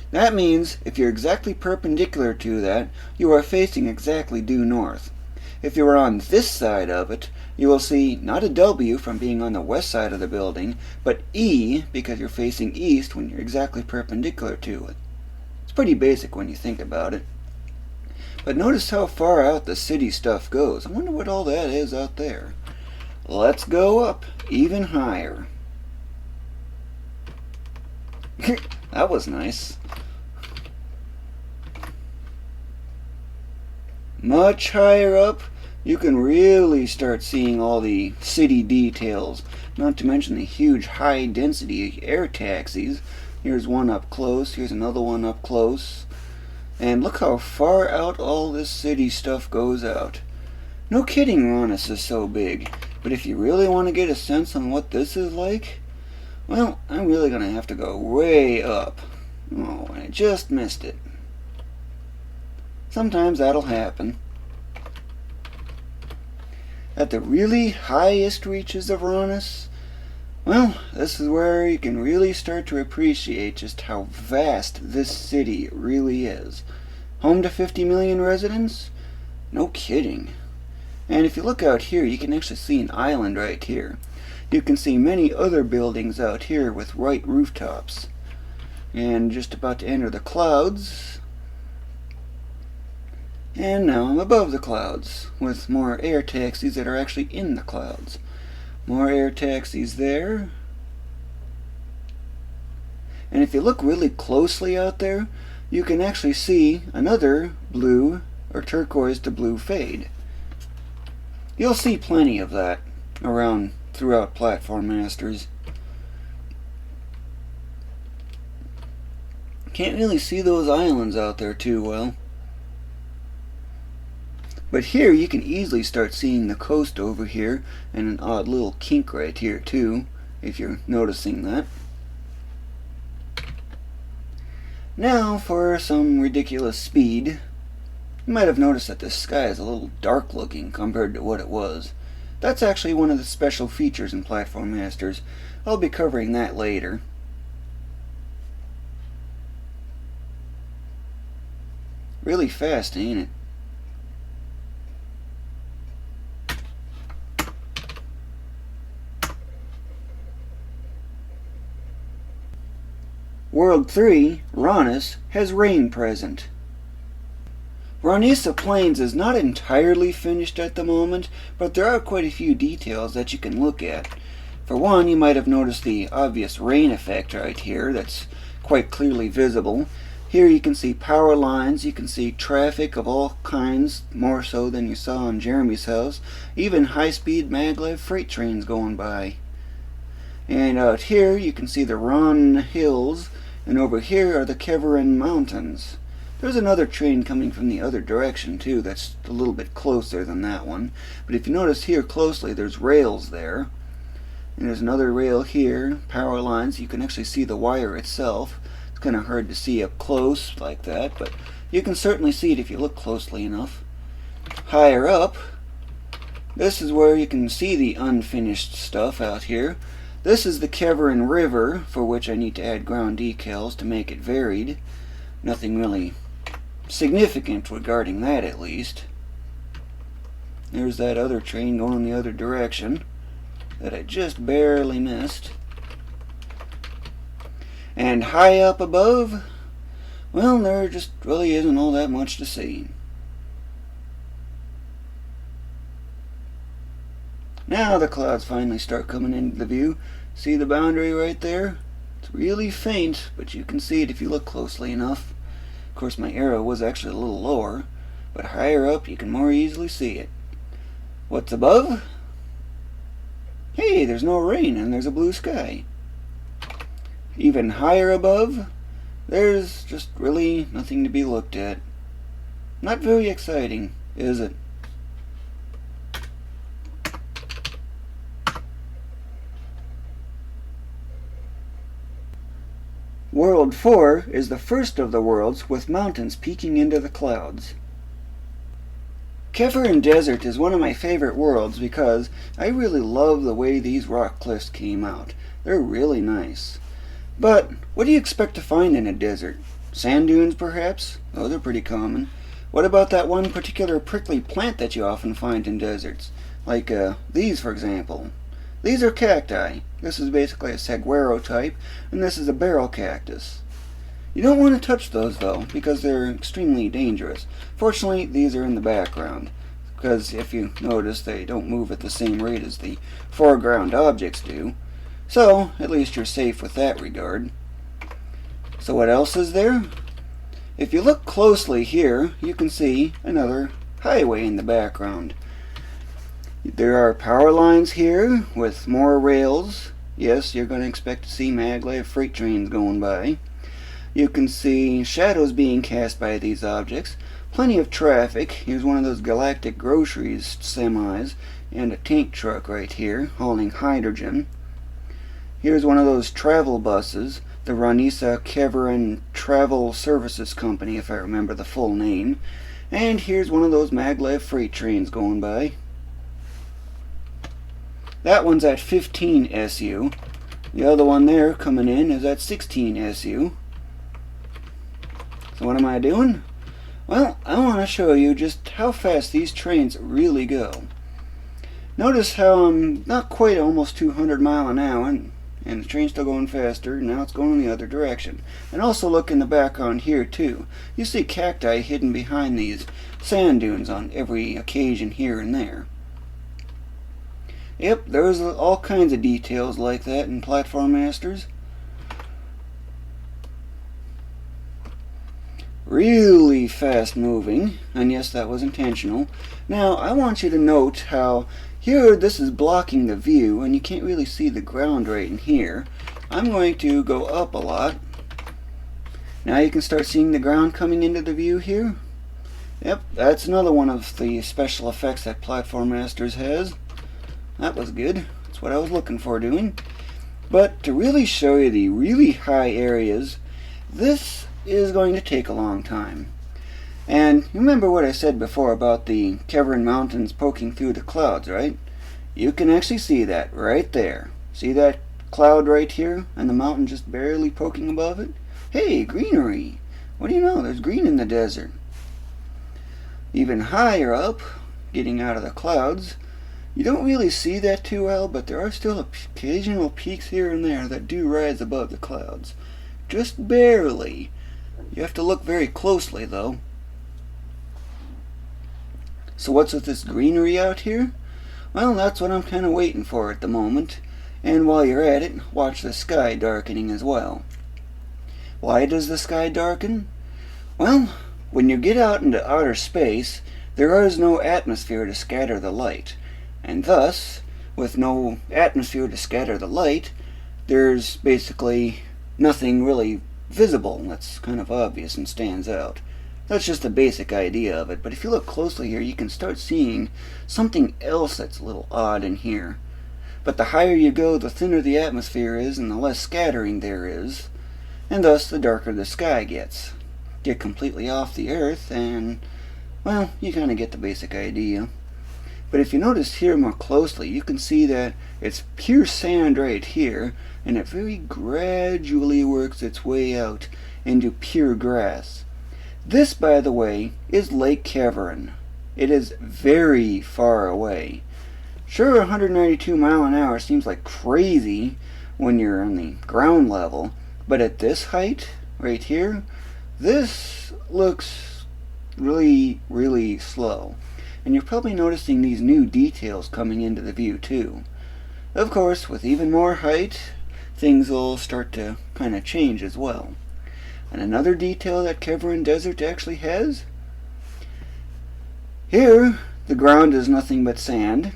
Speaker 1: That means if you're exactly perpendicular to that, you are facing exactly due north. If you are on this side of it, you will see not a W from being on the west side of the building, but E because you're facing east when you're exactly perpendicular to it. It's pretty basic when you think about it. But notice how far out the city stuff goes. I wonder what all that is out there. Let's go up even higher. That was nice. Much higher up, you can really start seeing all the city details, not to mention the huge high-density air taxis. Here's one up close, here's another one up close. And look how far out all this city stuff goes out. No kidding, Uranus is so big. But if you really want to get a sense on what this is like, well, I'm really going to have to go way up. Oh, I just missed it. Sometimes that'll happen. At the really highest reaches of Uranus, well, this is where you can really start to appreciate just how vast this city really is. Home to 50 million residents? No kidding. And if you look out here, you can actually see an island right here. You can see many other buildings out here with white rooftops. And just about to enter the clouds. And now I'm above the clouds with more air taxis that are actually in the clouds. More air taxis there. And if you look really closely out there, you can actually see another blue or turquoise to blue fade. You'll see plenty of that around throughout Platform Masters. Can't really see those islands out there too well. But here you can easily start seeing the coast over here and an odd little kink right here too, if you're noticing that. Now for some ridiculous speed. You might have noticed that the sky is a little dark looking compared to what it was. That's actually one of the special features in Platform Masters. I'll be covering that later. Really fast, ain't it? World 3, Uranus, has rain present. Ranisa Plains is not entirely finished at the moment, but there are quite a few details that you can look at. For one, you might have noticed the obvious rain effect right here that's quite clearly visible. Here you can see power lines, you can see traffic of all kinds, more so than you saw in Jeremy's house, even high-speed maglev freight trains going by. And out here you can see the Ron Hills, and over here are the Keverin Mountains. There's another train coming from the other direction too that's a little bit closer than that one. But if you notice here closely, there's rails there. And there's another rail here, power lines. You can actually see the wire itself. It's kind of hard to see up close like that, but you can certainly see it if you look closely enough. Higher up, this is where you can see the unfinished stuff out here. This is the Keverin River, for which I need to add ground decals to make it varied. Nothing really significant regarding that, at least. There's that other train going the other direction that I just barely missed. And high up above, well, there just really isn't all that much to see. Now the clouds finally start coming into the view. See the boundary right there? It's really faint, but you can see it if you look closely enough. Of course, my arrow was actually a little lower, but higher up you can more easily see it. What's above? Hey, there's no rain and there's a blue sky. Even higher above, there's just really nothing to be looked at. Not very exciting, is it? World 4 is the first of the worlds with mountains peeking into the clouds. Keverin Desert is one of my favorite worlds because I really love the way these rock cliffs came out. They're really nice. But what do you expect to find in a desert? Sand dunes, perhaps? Oh, they're pretty common. What about that one particular prickly plant that you often find in deserts? Like these, for example. These are cacti. This is basically a saguaro type, and this is a barrel cactus. You don't want to touch those, though, because they're extremely dangerous. Fortunately, these are in the background, because if you notice, they don't move at the same rate as the foreground objects do. So, at least you're safe with that regard. So what else is there? If you look closely here, you can see another highway in the background. There are power lines here with more rails. Yes, you're going to expect to see maglev freight trains going by. You can see shadows being cast by these objects. Plenty of traffic. Here's one of those galactic groceries semis and a tank truck right here hauling hydrogen. Here's one of those travel buses, the Ranisa Keverin Travel Services Company, if I remember the full name. And here's one of those maglev freight trains going by. That one's at 15 SU. The other one there coming in is at 16 SU. So what am I doing? Well, I want to show you just how fast these trains really go. Notice how I'm not quite almost 200 miles an hour, and the train's still going faster. Now it's going in the other direction. And also look in the background here too. You see cacti hidden behind these sand dunes on every occasion here and there. Yep, there's all kinds of details like that in Platform Masters. Really fast moving, and yes, that was intentional. Now I want you to note how here this is blocking the view and you can't really see the ground right in here. I'm going to go up a lot. Now you can start seeing the ground coming into the view here. Yep, that's another one of the special effects that Platform Masters has. That was good. That's what I was looking for doing. But to really show you the really high areas, this is going to take a long time. And you remember what I said before about the Keverin Mountains poking through the clouds, right? You can actually see that right there. See that cloud right here and the mountain just barely poking above it? Hey, greenery! What do you know? There's green in the desert. Even higher up, getting out of the clouds, you don't really see that too well, but there are still occasional peaks here and there that do rise above the clouds. Just barely. You have to look very closely, though. So what's with this greenery out here? Well, that's what I'm kind of waiting for at the moment. And while you're at it, watch the sky darkening as well. Why does the sky darken? Well, when you get out into outer space, there is no atmosphere to scatter the light. And thus, with no atmosphere to scatter the light, there's basically nothing really visible that's kind of obvious and stands out. That's just the basic idea of it, but if you look closely here, you can start seeing something else that's a little odd in here. But the higher you go, the thinner the atmosphere is and the less scattering there is, and thus the darker the sky gets. Get completely off the earth and, well, you kind of get the basic idea. But if you notice here more closely, you can see that it's pure sand right here, and it very gradually works its way out into pure grass. This, by the way, is Lake Keverin. It is very far away. Sure, 192 miles an hour seems like crazy when you're on the ground level, but at this height, right here, this looks really, really slow. And you're probably noticing these new details coming into the view too. Of course, with even more height, things will start to kind of change as well. And another detail that Keverin Desert actually has, here the ground is nothing but sand,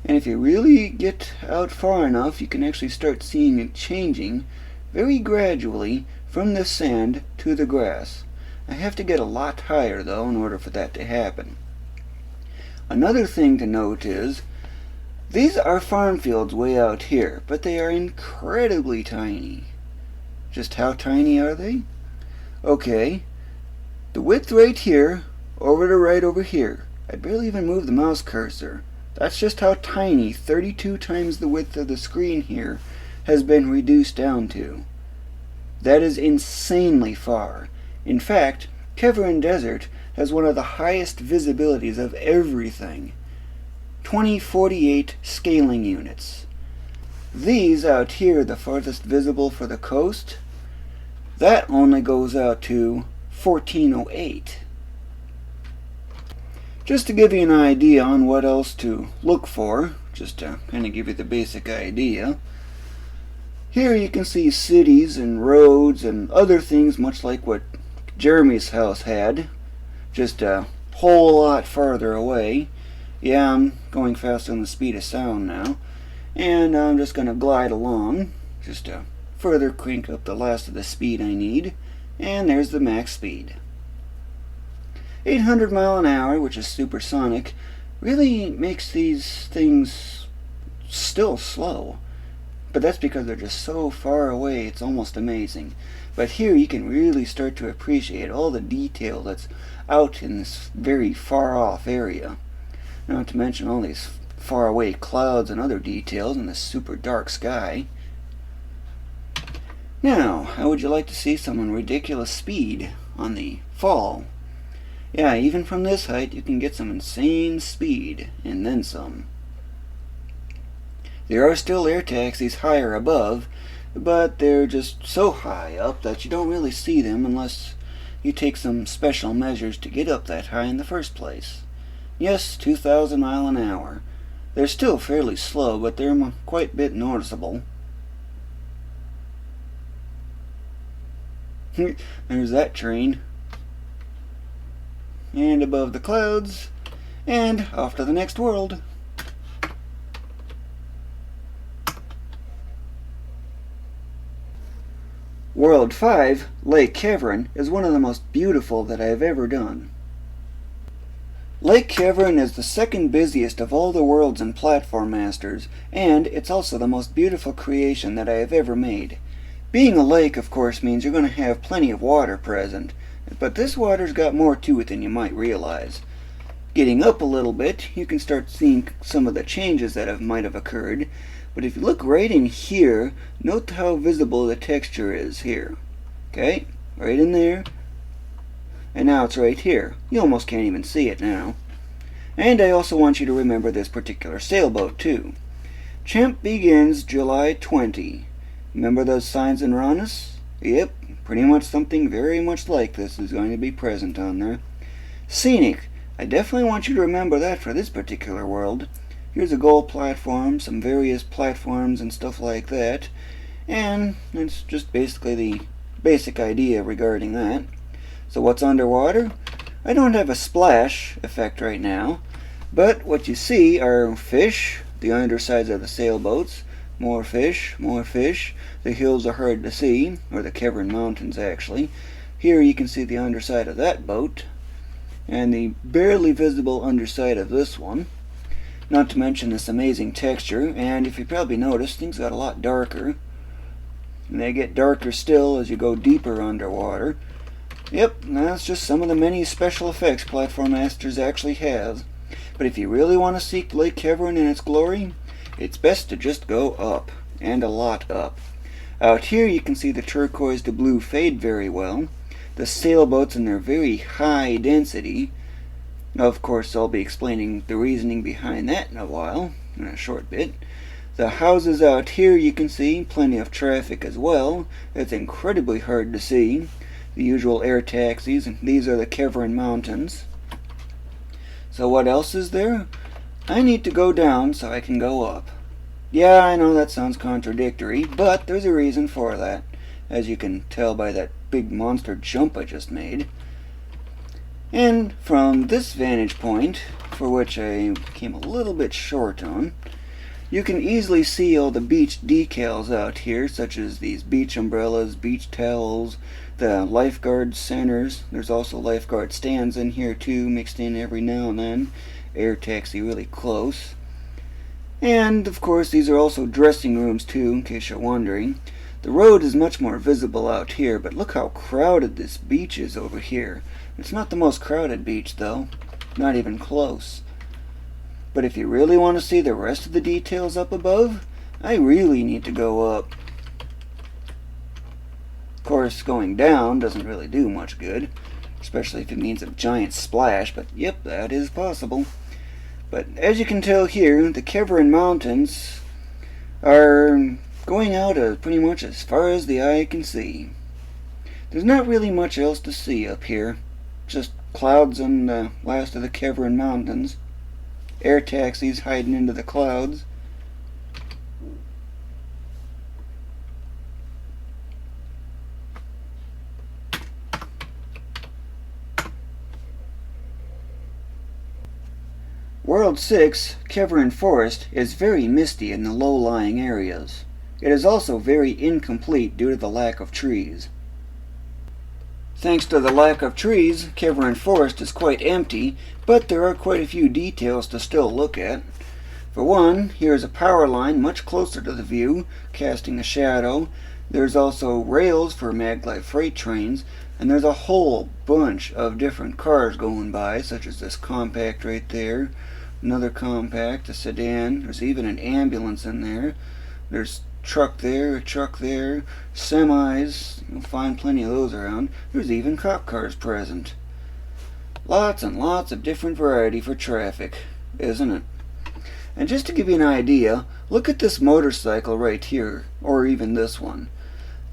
Speaker 1: and if you really get out far enough, you can actually start seeing it changing very gradually from the sand to the grass. I have to get a lot higher though in order for that to happen. Another thing to note is, these are farm fields way out here, but they are incredibly tiny. Just how tiny are they? Okay, the width right here, over to right over here, I'd barely even move the mouse cursor. That's just how tiny 32 times the width of the screen here has been reduced down to. That is insanely far. In fact, Keverin Desert has one of the highest visibilities of everything. 2048 scaling units. These out here, the farthest visible for the coast, that only goes out to 1408. Just to give you an idea on what else to look for, just to kind of give you the basic idea, here you can see cities and roads and other things much like what Jeremy's house had, just a whole lot farther away. Yeah, I'm going faster than the speed of sound now, and I'm just going to glide along, just to further crank up the last of the speed I need, and there's the max speed. 800 mile an hour, which is supersonic, really makes these things still slow. But that's because they're just so far away, it's almost amazing. But here you can really start to appreciate all the detail that's out in this very far off area. Not to mention all these far away clouds and other details in this super dark sky. Now, how would you like to see some ridiculous speed on the fall? Yeah, even from this height you can get some insane speed, and then some. There are still air taxis higher above, but they're just so high up that you don't really see them unless you take some special measures to get up that high in the first place. Yes, 2,000 miles an hour. They're still fairly slow, but they're quite a bit noticeable. There's that train. And above the clouds, and off to the next world. World 5, Lake Keverin, is one of the most beautiful that I have ever done. Lake Keverin is the second busiest of all the worlds in Platform Masters, and it's also the most beautiful creation that I have ever made. Being a lake, of course, means you're going to have plenty of water present, but this water's got more to it than you might realize. Getting up a little bit, you can start seeing some of the changes that might have occurred, but if you look right in here, note how visible the texture is here. Okay, right in there. And now it's right here. You almost can't even see it now. And I also want you to remember this particular sailboat too. Champ begins July 20. Remember those signs in Uranus? Yep, pretty much something very much like this is going to be present on there. Scenic. I definitely want you to remember that for this particular world. Here's a gold platform, some various platforms and stuff like that. And it's just basically the basic idea regarding that. So what's underwater? I don't have a splash effect right now, but what you see are fish, the undersides of the sailboats, more fish, more fish. The hills are hard to see, or the Keverin Mountains actually. Here you can see the underside of that boat, and the barely visible underside of this one. Not to mention this amazing texture, and if you probably noticed, things got a lot darker. And they get darker still as you go deeper underwater. Yep, that's just some of the many special effects Platform Masters actually has. But if you really want to seek Lake Keverin in its glory, it's best to just go up, and a lot up. Out here you can see the turquoise to blue fade very well. The sailboats in their very high density. Of course, I'll be explaining the reasoning behind that in a while, in a short bit. The houses out here you can see, plenty of traffic as well. It's incredibly hard to see. The usual air taxis, and these are the Keverin Mountains. So what else is there? I need to go down so I can go up. Yeah, I know that sounds contradictory, but there's a reason for that, as you can tell by that big monster jump I just made. And from this vantage point, for which I came a little bit short on, you can easily see all the beach decals out here, such as these beach umbrellas, beach towels, the lifeguard centers. There's also lifeguard stands in here too, mixed in every now and then. Air taxi really close. And of course these are also dressing rooms too, in case you're wondering. The road is much more visible out here, but look how crowded this beach is over here. It's not the most crowded beach though. not even close. But if you really want to see the rest of the details up above, I really need to go up. Of course, going down doesn't really do much good, especially if it means a giant splash, but yep, that is possible. But as you can tell here, the Keverin Mountains are going out pretty much as far as the eye can see. There's not really much else to see up here, just clouds on the last of the Keverin Mountains, air taxis hiding into the clouds. World 6, Keverin Forest, is very misty in the low-lying areas. It is also very incomplete due to the lack of trees. Thanks to the lack of trees, Keverin Forest is quite empty, but there are quite a few details to still look at. For one, here is a power line much closer to the view, casting a shadow. There's also rails for maglev freight trains, and there's a whole bunch of different cars going by, such as this compact right there, another compact, a sedan. There's even an ambulance in there. There's a truck there, semis. You'll find plenty of those around. There's even cop cars present. Lots and lots of different variety for traffic, isn't it? And just to give you an idea, look at this motorcycle right here, or even this one.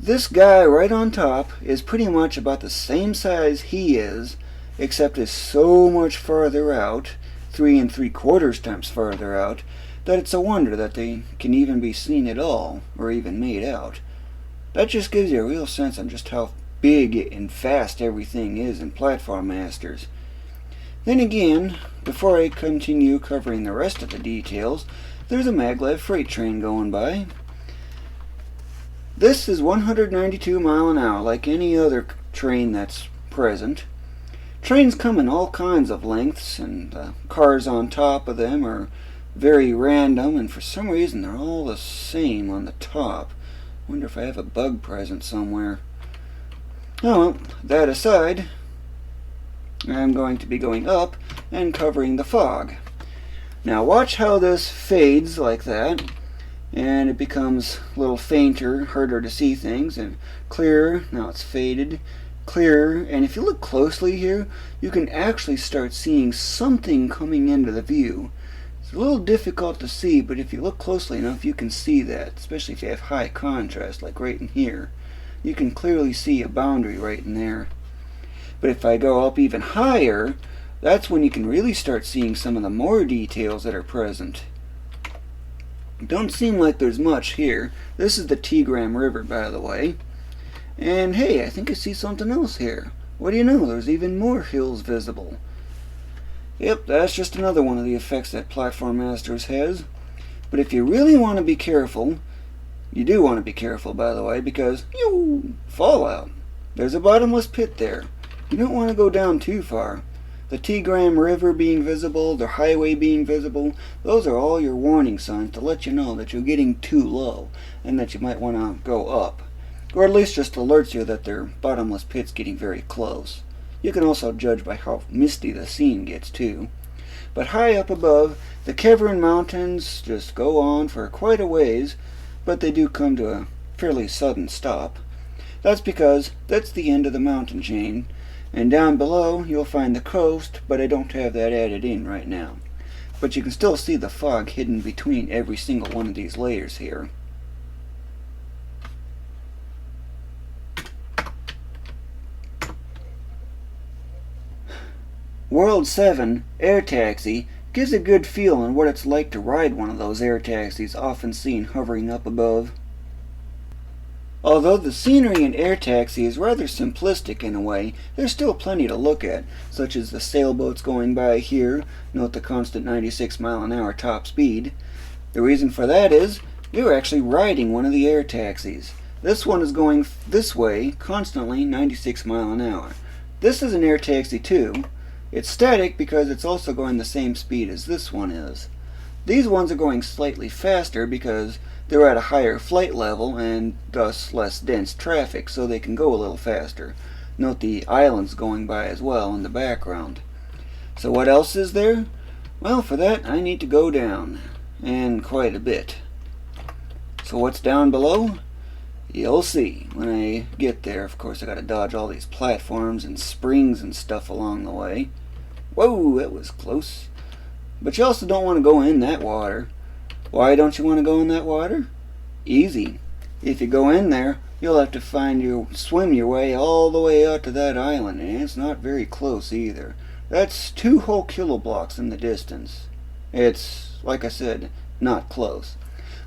Speaker 1: This guy right on top is pretty much about the same size he is, except is so much farther out, 3 3/4 times farther out, that it's a wonder that they can even be seen at all, or even made out. That just gives you a real sense on just how big and fast everything is in Platform Masters. Then again, before I continue covering the rest of the details, there's a maglev freight train going by. This is 192 miles an hour, like any other train that's present. Trains come in all kinds of lengths, and the cars on top of them are very random, and for some reason they're all the same on the top. Wonder if I have a bug present somewhere. Oh well, that aside, I'm going to be going up and covering the fog. Now watch how this fades like that, and it becomes a little fainter, harder to see things, and clearer. Now it's faded, clearer, and if you look closely here, you can actually start seeing something coming into the view. It's a little difficult to see, but if you look closely enough, you can see that, especially if you have high contrast, like right in here. You can clearly see a boundary right in there. But if I go up even higher, that's when you can really start seeing some of the more details that are present. Don't seem like there's much here. This is the Tigram River, by the way. And hey, I think I see something else here. What do you know? There's even more hills visible. Yep, that's just another one of the effects that Platform Masters has. But if you really want to be careful, you do want to be careful, by the way, because fallout. There's a bottomless pit there. You don't want to go down too far. The Tigram River being visible, the highway being visible, those are all your warning signs to let you know that you're getting too low and that you might want to go up. Or at least just alerts you that their bottomless pit's getting very close. You can also judge by how misty the scene gets too. But high up above, the Keverin Mountains just go on for quite a ways, but they do come to a fairly sudden stop. That's because that's the end of the mountain chain, and down below you'll find the coast, but I don't have that added in right now. But you can still see the fog hidden between every single one of these layers here. World 7, Air Taxi, gives a good feel on what it's like to ride one of those air taxis often seen hovering up above. Although the scenery in Air Taxi is rather simplistic in a way, there's still plenty to look at, such as the sailboats going by here. Note the constant 96 mile an hour top speed. The reason for that is, you're actually riding one of the air taxis. This one is going this way, constantly 96 mile an hour. This is an air taxi too. It's static because it's also going the same speed as this one is. These ones are going slightly faster because they're at a higher flight level and thus less dense traffic, so they can go a little faster. Note the islands going by as well in the background. So what else is there? Well, for that I need to go down, and quite a bit. So what's down below? You'll see when I get there. Of course, I gotta dodge all these platforms and springs and stuff along the way. Whoa, that was close. But you also don't want to go in that water. Why don't you want to go in that water? Easy. If you go in there, you'll have to swim your way all the way out to that island, and it's not very close either. That's 2 whole kiloblocks in the distance. It's, like I said, not close.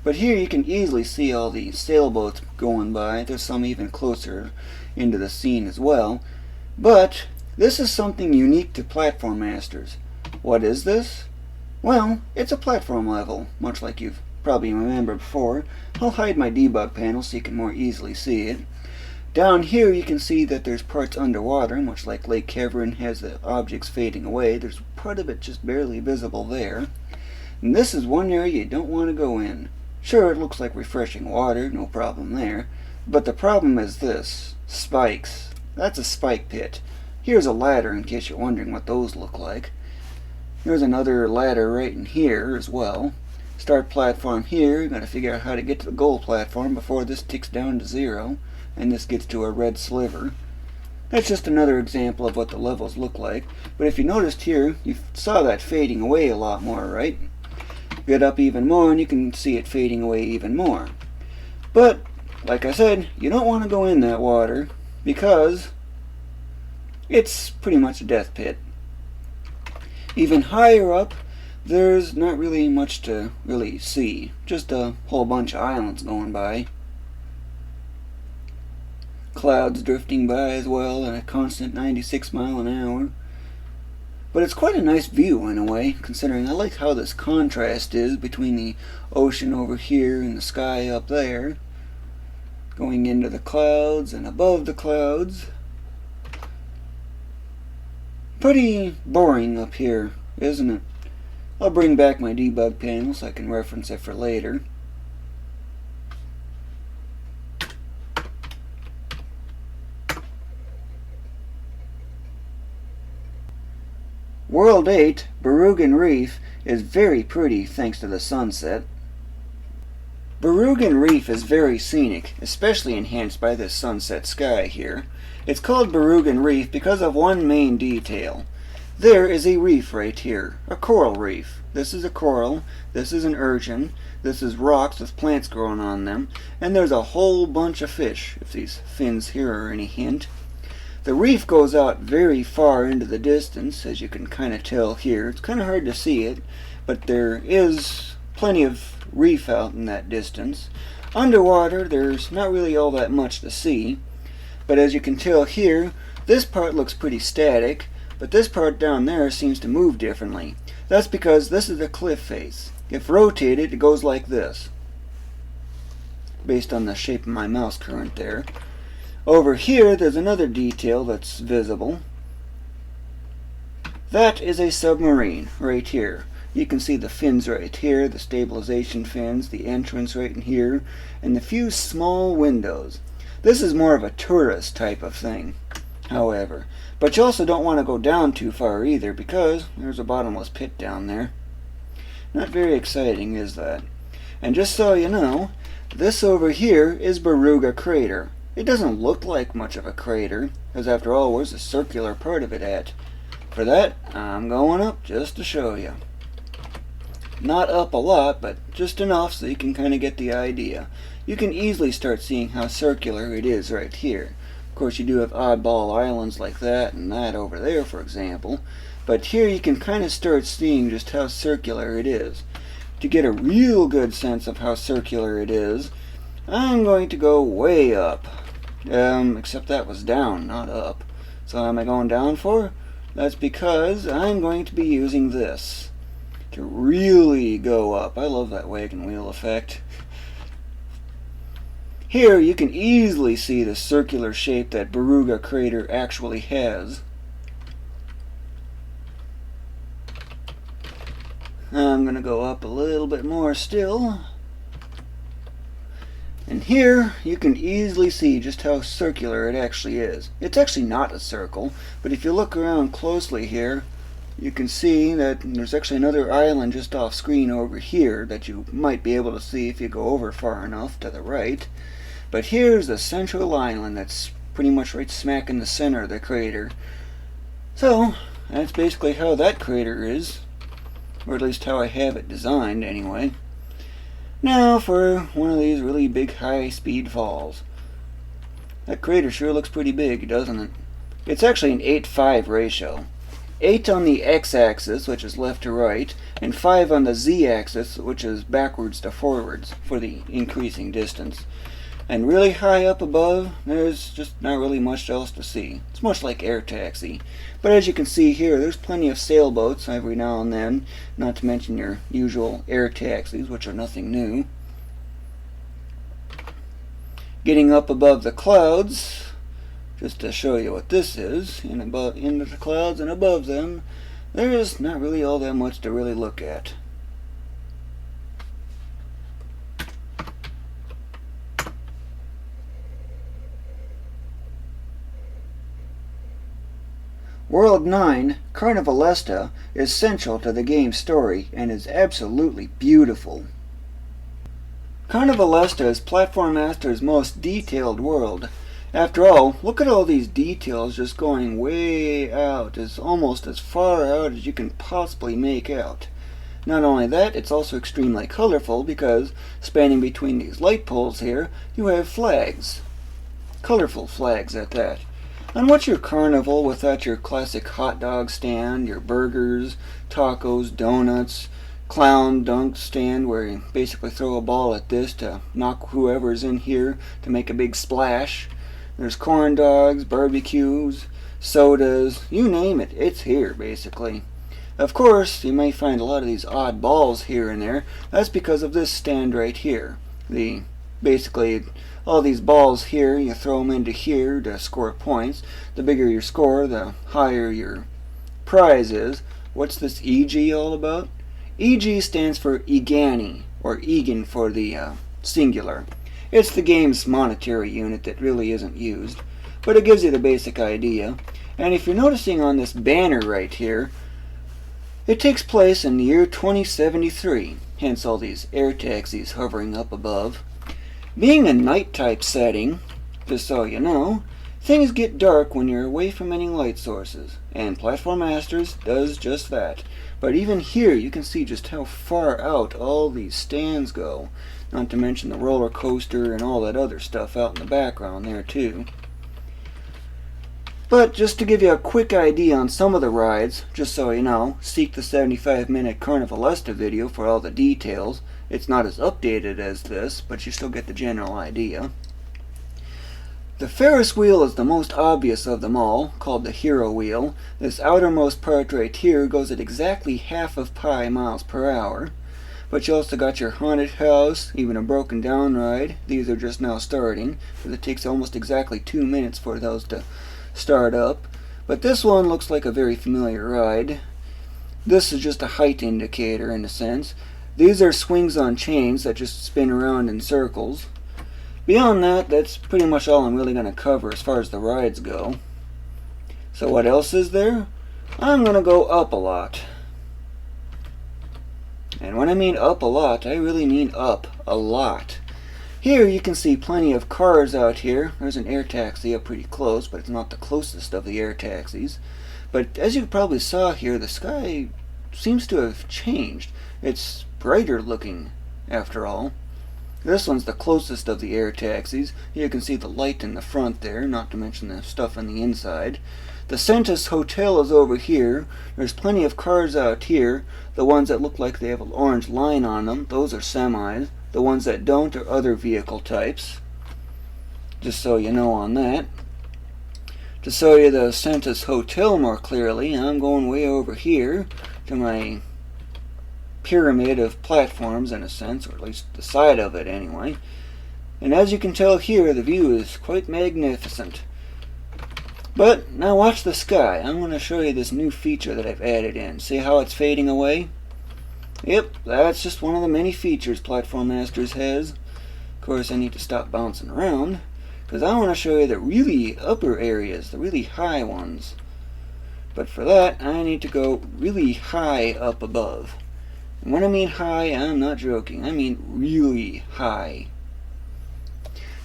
Speaker 1: But here you can easily see all the sailboats going by. There's some even closer into the scene as well. But this is something unique to Platform Masters. What is this? Well, it's a platform level, much like you've probably remembered before. I'll hide my debug panel so you can more easily see it. Down here you can see that there's parts underwater, much like Lake Cavern has the objects fading away. There's part of it just barely visible there. And this is one area you don't want to go in. Sure, it looks like refreshing water, no problem there. But the problem is this, spikes. That's a spike pit. Here's a ladder in case you're wondering what those look like. There's another ladder right in here as well. Start platform here, you gotta figure out how to get to the goal platform before this ticks down to 0, and this gets to a red sliver. That's just another example of what the levels look like. But if you noticed here, you saw that fading away a lot more, right? Get up even more and you can see it fading away even more. But, like I said, you don't want to go in that water because it's pretty much a death pit. Even higher up, there's not really much to really see. Just a whole bunch of islands going by. Clouds drifting by as well at a constant 96 miles an hour. But it's quite a nice view in a way, considering I like how this contrast is between the ocean over here and the sky up there. Going into the clouds and above the clouds. Pretty boring up here, isn't it? I'll bring back my debug panel so I can reference it for later. World 8, Berrugan Reef, is very pretty thanks to the sunset. Berrugan Reef is very scenic, especially enhanced by this sunset sky here. It's called Berrugan Reef because of one main detail. There is a reef right here, a coral reef. This is a coral, this is an urchin, this is rocks with plants growing on them, and there's a whole bunch of fish, if these fins here are any hint. The reef goes out very far into the distance, as you can kind of tell here. It's kind of hard to see it, but there is plenty of reef out in that distance. Underwater, there's not really all that much to see, but as you can tell here, this part looks pretty static, but this part down there seems to move differently. That's because this is a cliff face. If rotated, it goes like this, based on the shape of my mouse current there. Over here, there's another detail that's visible. That is a submarine, right here. You can see the fins right here, the stabilization fins, the entrance right in here, and the few small windows. This is more of a tourist type of thing, however. But you also don't want to go down too far either, because there's a bottomless pit down there. Not very exciting, is that? And just so you know, this over here is Berruga Crater. It doesn't look like much of a crater, because after all, where's the circular part of it at? For that, I'm going up just to show you. Not up a lot, but just enough so you can kind of get the idea. You can easily start seeing how circular it is right here. Of course, you do have oddball islands like that and that over there, for example. But here you can kind of start seeing just how circular it is. To get a real good sense of how circular it is, I'm going to go way up. Except that was down, not up. So how am I going down for? That's because I'm going to be using this to really go up. I love that wagon wheel effect. Here you can easily see the circular shape that Berruga Crater actually has. I'm going to go up a little bit more still. And here you can easily see just how circular it actually is. It's actually not a circle, but if you look around closely here, you can see that there's actually another island just off screen over here that you might be able to see if you go over far enough to the right. But here's the central island that's pretty much right smack in the center of the crater. So that's basically how that crater is, or at least how I have it designed anyway. Now for one of these really big high-speed falls. That crater sure looks pretty big, doesn't it? It's actually an 8:5 ratio. 8 on the x-axis, which is left to right, and 5 on the z-axis, which is backwards to forwards for the increasing distance. And really high up above, there's just not really much else to see. It's much like air taxi. But as you can see here, there's plenty of sailboats every now and then, not to mention your usual air taxis, which are nothing new. Getting up above the clouds, just to show you what this is, into the clouds and above them, there's not really all that much to really look at. World 9, Carnivalesta, is central to the game's story and is absolutely beautiful. Carnivalesta is Platform Master's most detailed world. After all, look at all these details just going way out, almost as far out as you can possibly make out. Not only that, it's also extremely colorful because, spanning between these light poles here, you have flags. Colorful flags at that. And what's your carnival without your classic hot dog stand, your burgers, tacos, donuts, clown dunk stand where you basically throw a ball at this to knock whoever's in here to make a big splash. There's corn dogs, barbecues, sodas, you name it, it's here basically. Of course, you may find a lot of these odd balls here and there. That's because of this stand right here. Basically, all these balls here, you throw them into here to score points. The bigger your score, the higher your prize is. What's this EG all about? EG stands for Egani, or Egan for the singular. It's the game's monetary unit that really isn't used, but it gives you the basic idea. And if you're noticing on this banner right here, it takes place in the year 2073, hence all these air taxis hovering up above. Being a night type setting, just so you know, things get dark when you're away from any light sources, and Platform Masters does just that. But even here you can see just how far out all these stands go, not to mention the roller coaster and all that other stuff out in the background there too. But just to give you a quick idea on some of the rides, just so you know, seek the 75-minute Carnivalesta video for all the details. It's not as updated as this, but you still get the general idea. The Ferris wheel is the most obvious of them all, called the Hero Wheel. This outermost part right here goes at exactly half of pi miles per hour. But you also got your haunted house, even a broken down ride. These are just now starting, because it takes almost exactly 2 minutes for those to start up. But this one looks like a very familiar ride. This is just a height indicator in a sense. These are swings on chains that just spin around in circles. Beyond that, that's pretty much all I'm really going to cover as far as the rides go. So what else is there? I'm going to go up a lot. And when I mean up a lot, I really mean up a lot. Here you can see plenty of cars out here. There's an air taxi up pretty close, but it's not the closest of the air taxis. But as you probably saw here, the sky seems to have changed. It's brighter looking, after all. This one's the closest of the air taxis. You can see the light in the front there, not to mention the stuff on the inside. The Centus Hotel is over here. There's plenty of cars out here. The ones that look like they have an orange line on them, those are semis. The ones that don't are other vehicle types. Just so you know on that. To show you the Centus Hotel more clearly, I'm going way over here to my pyramid of platforms in a sense, or at least the side of it anyway. And as you can tell here, the view is quite magnificent. But now watch the sky. I'm going to show you this new feature that I've added in. See how it's fading away? Yep, that's just one of the many features Platform Masters has. Of course, I need to stop bouncing around, because I want to show you the really upper areas, the really high ones. But for that, I need to go really high up above. And when I mean high, I'm not joking. I mean really high.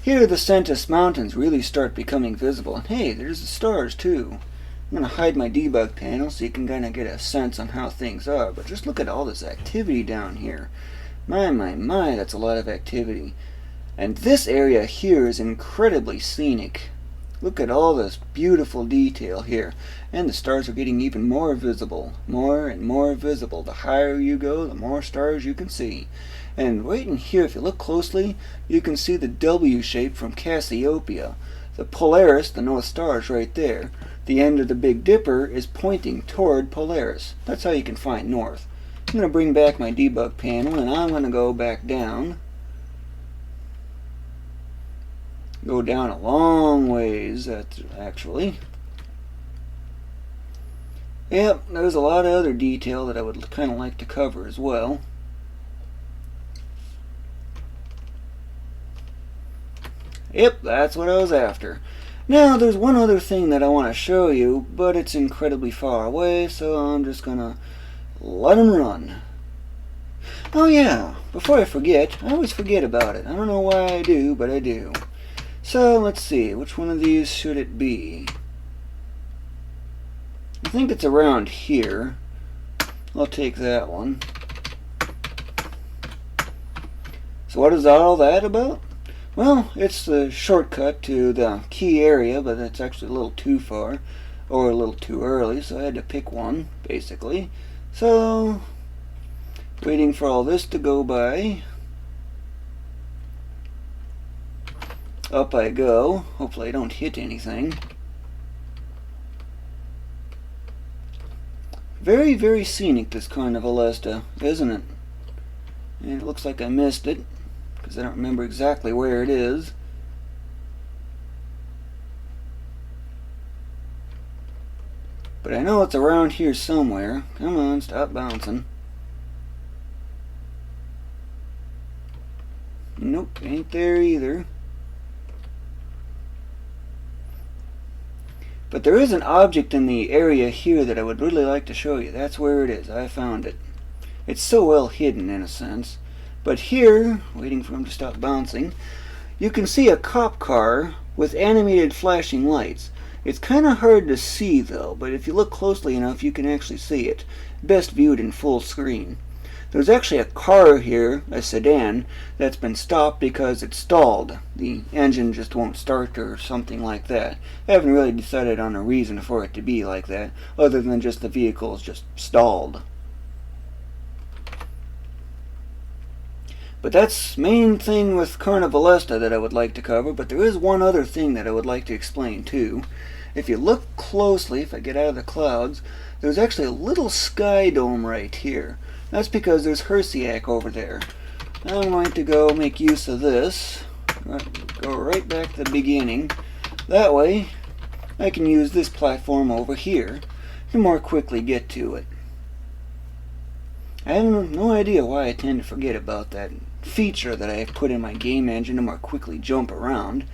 Speaker 1: Here the Sentis Mountains really start becoming visible. And hey, there's the stars too. I'm going to hide my debug panel so you can kind of get a sense on how things are. But just look at all this activity down here. My, that's a lot of activity. And this area here is incredibly scenic. Look at all this beautiful detail here. And the stars are getting even more visible. More and more visible. The higher you go, the more stars you can see. And right in here, if you look closely, you can see the W shape from Cassiopeia. The Polaris, the North Star, is right there. The end of the Big Dipper is pointing toward Polaris. That's how you can find north. I'm going to bring back my debug panel, and I'm going to go back down. Go down a long ways, actually. Yep, there's a lot of other detail that I would kind of like to cover as well. Yep, that's what I was after. Now, there's one other thing that I want to show you, but it's incredibly far away, so I'm just going to let him run. Oh yeah, before I forget, I always forget about it. I don't know why I do, but I do. So, let's see, which one of these should it be? I think it's around here. I'll take that one. So what is all that about? Well, it's the shortcut to the key area, but it's actually a little too far, or a little too early, so I had to pick one, basically. So, waiting for all this to go by. Up I go. Hopefully I don't hit anything. Very, very scenic, this Ulillillia, isn't it? And it looks like I missed it, because I don't remember exactly where it is. But I know it's around here somewhere. Come on, stop bouncing. Nope, ain't there either. But there is an object in the area here that I would really like to show you. That's where it is. I found it. It's so well hidden in a sense. But here, waiting for him to stop bouncing, you can see a cop car with animated flashing lights. It's kind of hard to see though, but if you look closely enough you can actually see it. Best viewed in full screen. There's actually a car here, a sedan, that's been stopped because it's stalled. The engine just won't start or something like that. I haven't really decided on a reason for it to be like that, other than just the vehicle is just stalled. But that's the main thing with Ulillillia that I would like to cover, but there is one other thing that I would like to explain too. If you look closely, if I get out of the clouds, there's actually a little sky dome right here. That's because there's Hersiak over there. I'm going to go make use of this. Go right back to the beginning. That way, I can use this platform over here to more quickly get to it. I have no idea why I tend to forget about that feature that I have put in my game engine to more quickly jump around.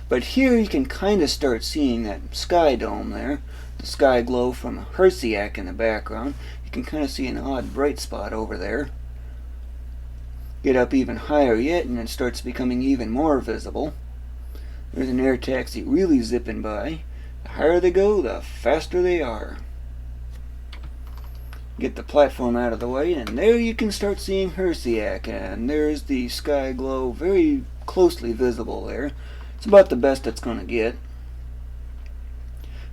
Speaker 1: But here you can kind of start seeing that sky dome there. The sky glow from Hersiak in the background. You can kind of see an odd bright spot over there. Get up even higher yet and it starts becoming even more visible. There's an air taxi really zipping by. The higher they go, the faster they are. Get the platform out of the way and there you can start seeing Hersiak, and there's the sky glow very closely visible there. It's about the best it's going to get.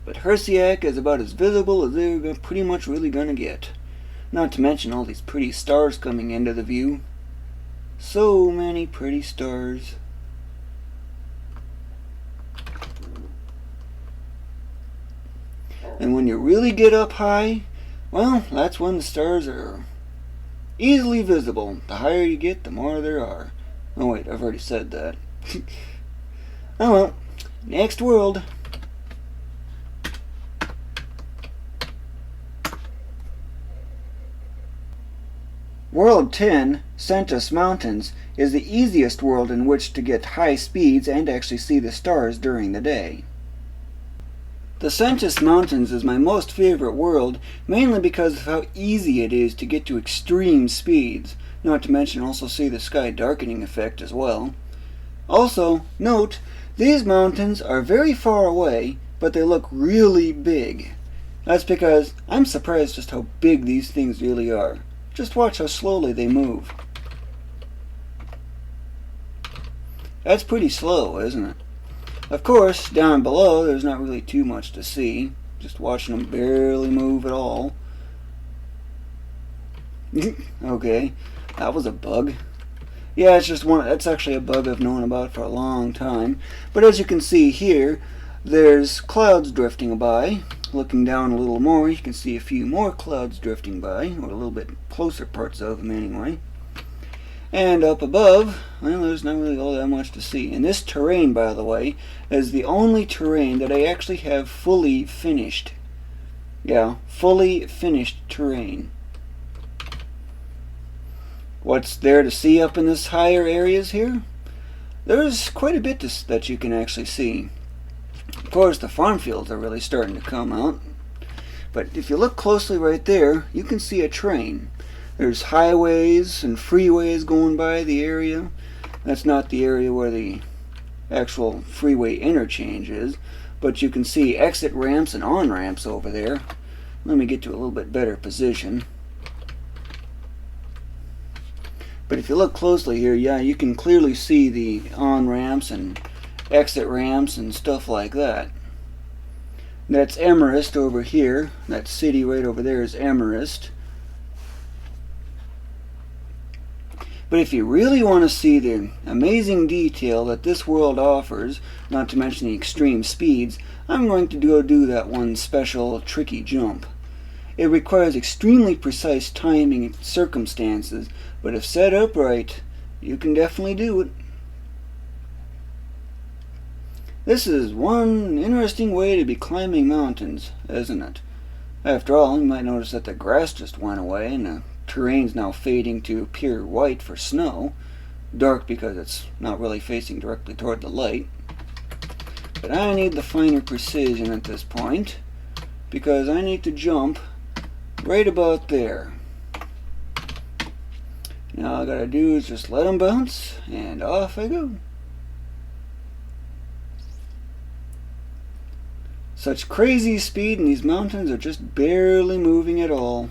Speaker 1: But Hersiak is about as visible as they're pretty much really going to get. Not to mention all these pretty stars coming into the view. So many pretty stars. And when you really get up high, well, that's when the stars are easily visible. The higher you get, the more there are. Oh wait, I've already said that. Oh well, next world. World 10, Sentis Mountains, is the easiest world in which to get high speeds and actually see the stars during the day. The Sentis Mountains is my most favorite world, mainly because of how easy it is to get to extreme speeds, not to mention also see the sky darkening effect as well. Also, note, these mountains are very far away, but they look really big. That's because I'm surprised just how big these things really are. Just watch how slowly they move. That's pretty slow, isn't it? Of course, down below there's not really too much to see. Just watching them barely move at all. Okay, that was a bug. Yeah, it's actually a bug I've known about for a long time. But as you can see here, there's clouds drifting by. Looking down a little more, you can see a few more clouds drifting by, or a little bit closer parts of them anyway. And up above, well, there's not really all that much to see. And this terrain, by the way, is the only terrain that I actually have fully finished. Yeah, fully finished terrain. What's there to see up in this higher areas here? There's quite a bit that you can actually see. Of course, the farm fields are really starting to come out. But if you look closely right there, you can see a train. There's highways and freeways going by the area. That's not the area where the actual freeway interchange is, but you can see exit ramps and on-ramps over there. Let me get to a little bit better position. But if you look closely here, yeah, you can clearly see the on-ramps and exit ramps and stuff like that. That's Emerist over here. That city right over there is Emerist. But if you really want to see the amazing detail that this world offers, not to mention the extreme speeds, I'm going to go do that one special tricky jump. It requires extremely precise timing and circumstances, but if set up right, you can definitely do it. This is one interesting way to be climbing mountains, isn't it? After all, you might notice that the grass just went away and the terrain's now fading to pure white for snow. Dark because it's not really facing directly toward the light. But I need the finer precision at this point, because I need to jump right about there. Now all I gotta do is just let them bounce, and off I go. Such crazy speed, and these mountains are just barely moving at all.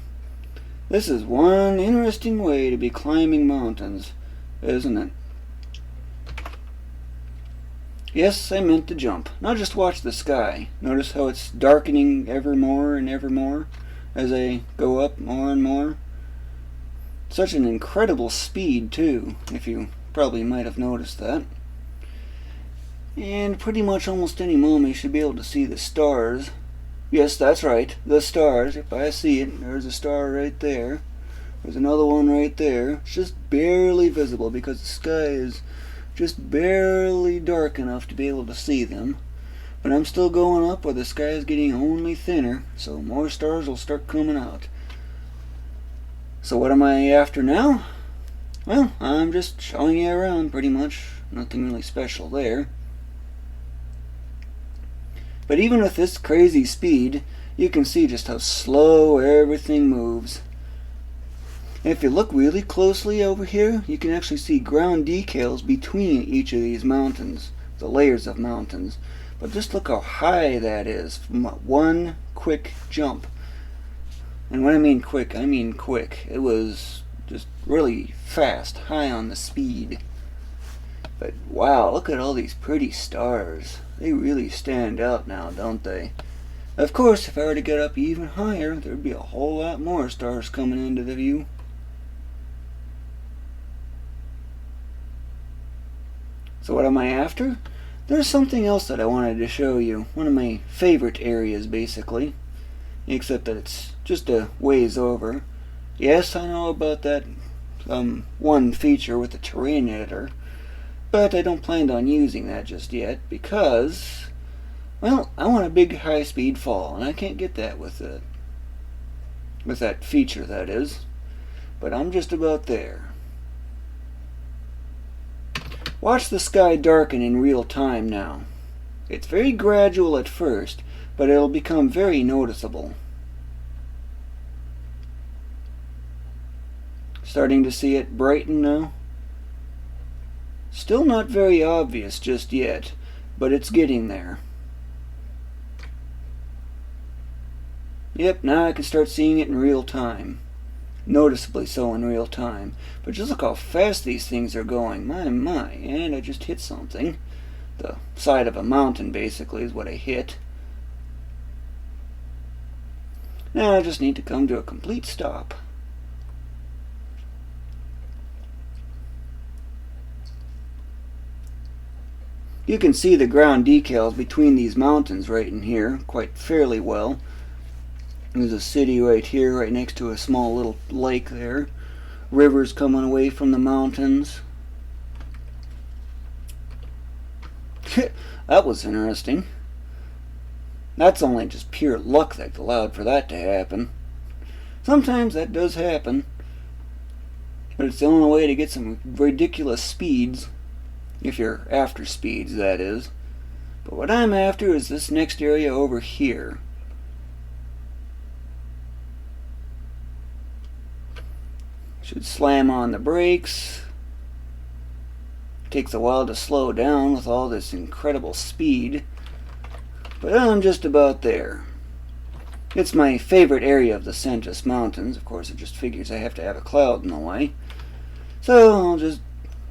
Speaker 1: This is one interesting way to be climbing mountains, isn't it? Yes, I meant to jump, not just watch the sky. Notice how it's darkening ever more and ever more as I go up more and more. Such an incredible speed, too, if you probably might have noticed that. And pretty much almost any moment you should be able to see the stars. Yes, that's right, the stars. If I see it, there's a star right there. There's another one right there. It's just barely visible because the sky is just barely dark enough to be able to see them. But I'm still going up where the sky is getting only thinner, so more stars will start coming out. So what am I after now? Well, I'm just showing you around pretty much. Nothing really special there. But even with this crazy speed, you can see just how slow everything moves. And if you look really closely over here, you can actually see ground decals between each of these mountains, the layers of mountains. But just look how high that is from one quick jump. And when I mean quick, I mean quick. It was just really fast, high on the speed. But wow, look at all these pretty stars. They really stand out now, don't they? Of course, if I were to get up even higher, there'd be a whole lot more stars coming into the view. So what am I after? There's something else that I wanted to show you. One of my favorite areas, basically. Except that it's just a ways over. Yes, I know about that one feature with the terrain editor. But I don't plan on using that just yet because, well, I want a big high-speed fall, and I can't get that with that feature, that is. But I'm just about there. Watch the sky darken in real time now. It's very gradual at first, but it'll become very noticeable. Starting to see it brighten now. Still not very obvious just yet, but it's getting there. Yep, now I can start seeing it in real time. Noticeably so in real time. But just look how fast these things are going. My. And I just hit something. The side of a mountain, basically, is what I hit. Now I just need to come to a complete stop. You can see the ground decals between these mountains right in here quite fairly well. There's a city right here, right next to a small little lake there. Rivers coming away from the mountains. That was interesting. That's only just pure luck that allowed for that to happen. Sometimes that does happen. But it's the only way to get some ridiculous speeds. If you're after speeds, that is. But what I'm after is this next area over here. Should slam on the brakes. Takes a while to slow down with all this incredible speed. But I'm just about there. It's my favorite area of the Sentis Mountains. Of course, it just figures I have to have a cloud in the way. So I'll just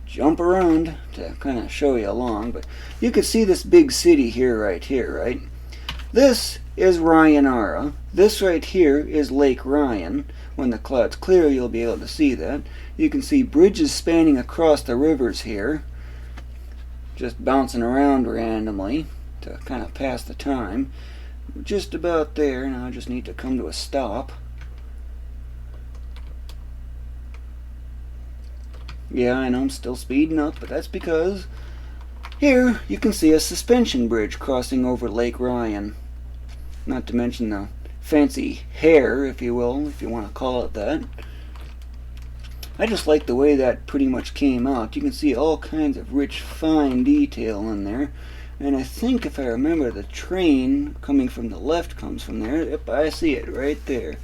Speaker 1: jump around to kind of show you along. But you can see this big city here, right? This is Ryanara. This right here is Lake Ryan. When the cloud's clear, you'll be able to see that. You can see bridges spanning across the rivers here, just bouncing around randomly to kind of pass the time. Just about there. Now I just need to come to a stop. Yeah, I know I'm still speeding up, but that's because here you can see a suspension bridge crossing over Lake Ryan. Not to mention the fancy hair, if you will, if you want to call it that. I just like the way that pretty much came out. You can see all kinds of rich, fine detail in there. And I think if I remember, the train coming from the left comes from there. Yep, I see it right there.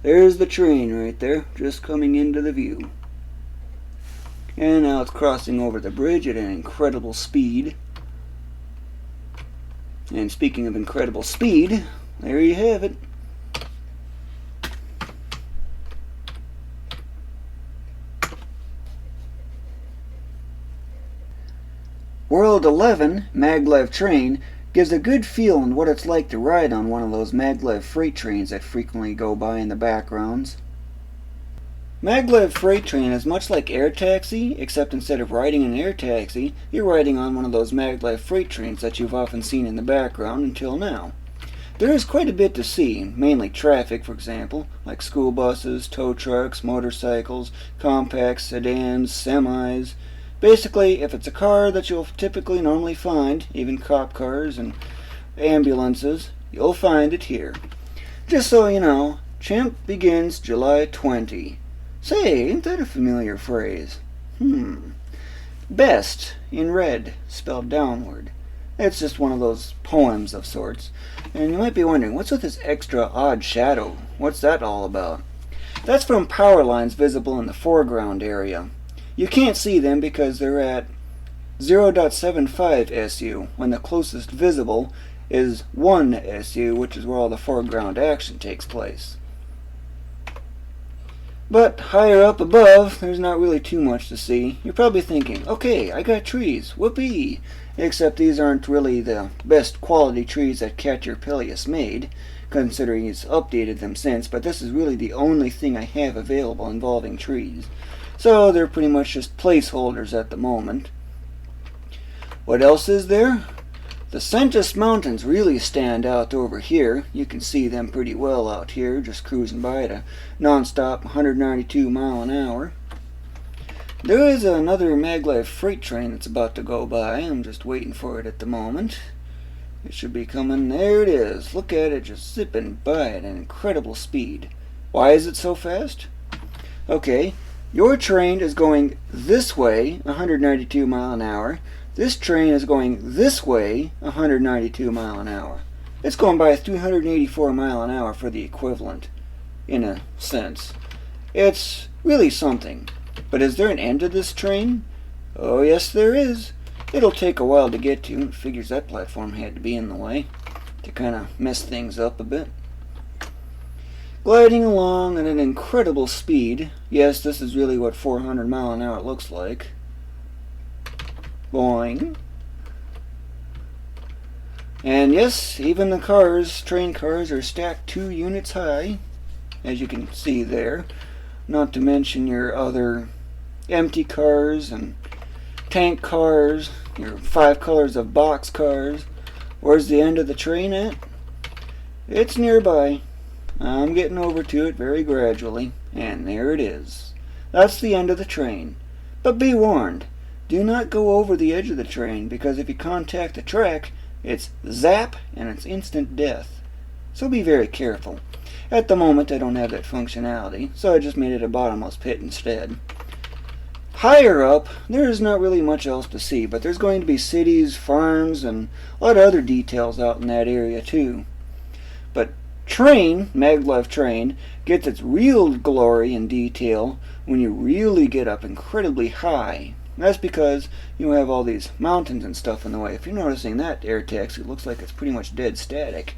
Speaker 1: There's the train right there, just coming into the view. And now it's crossing over the bridge at an incredible speed. And speaking of incredible speed, there you have it. World 11 maglev train gives a good feel on what it's like to ride on one of those maglev freight trains that frequently go by in the backgrounds. Maglev freight train is much like air taxi, except instead of riding an air taxi, you're riding on one of those maglev freight trains that you've often seen in the background until now. There is quite a bit to see, mainly traffic, for example, like school buses, tow trucks, motorcycles, compacts, sedans, semis. Basically, if it's a car that you'll typically normally find, even cop cars and ambulances, you'll find it here. Just so you know, Chimp begins July 20. Say, ain't that a familiar phrase? Best, in red, spelled downward. It's just one of those poems of sorts. And you might be wondering, what's with this extra odd shadow? What's that all about? That's from power lines visible in the foreground area. You can't see them because they're at 0.75 SU, when the closest visible is 1 SU, which is where all the foreground action takes place. But higher up above, there's not really too much to see. You're probably thinking, okay, I got trees, whoopee! Except these aren't really the best quality trees that Caterpillius made, considering he's updated them since, but this is really the only thing I have available involving trees. So they're pretty much just placeholders at the moment. What else is there? The Sentis Mountains really stand out over here. You can see them pretty well out here, just cruising by at a non-stop 192 mile an hour. There is another maglev freight train that's about to go by. I'm just waiting for it at the moment. It should be coming. There it is. Look at it just zipping by at an incredible speed. Why is it so fast? Okay, your train is going this way, 192 mile an hour. This train is going this way, 192 mile an hour. It's going by 384 mile an hour for the equivalent, in a sense. It's really something. But is there an end to this train? Oh yes there is. It'll take a while to get to. It figures that platform had to be in the way to kind of mess things up a bit. Gliding along at an incredible speed. Yes, this is really what 400 mile an hour looks like. Boing. And yes, even the cars, train cars, are stacked 2 units high, as you can see there. Not to mention your other empty cars and tank cars, your 5 colors of box cars. Where's the end of the train at? It's nearby. I'm getting over to it very gradually, and there it is. That's the end of the train. But be warned, do not go over the edge of the train, because if you contact the track, it's zap and it's instant death. So be very careful. At the moment I don't have that functionality, so I just made it a bottomless pit instead. Higher up, there is not really much else to see, but there's going to be cities, farms, and a lot of other details out in that area too. But Maglev Train, gets its real glory and detail when you really get up incredibly high. That's because you have all these mountains and stuff in the way. If you're noticing that air taxi, it looks like it's pretty much dead static.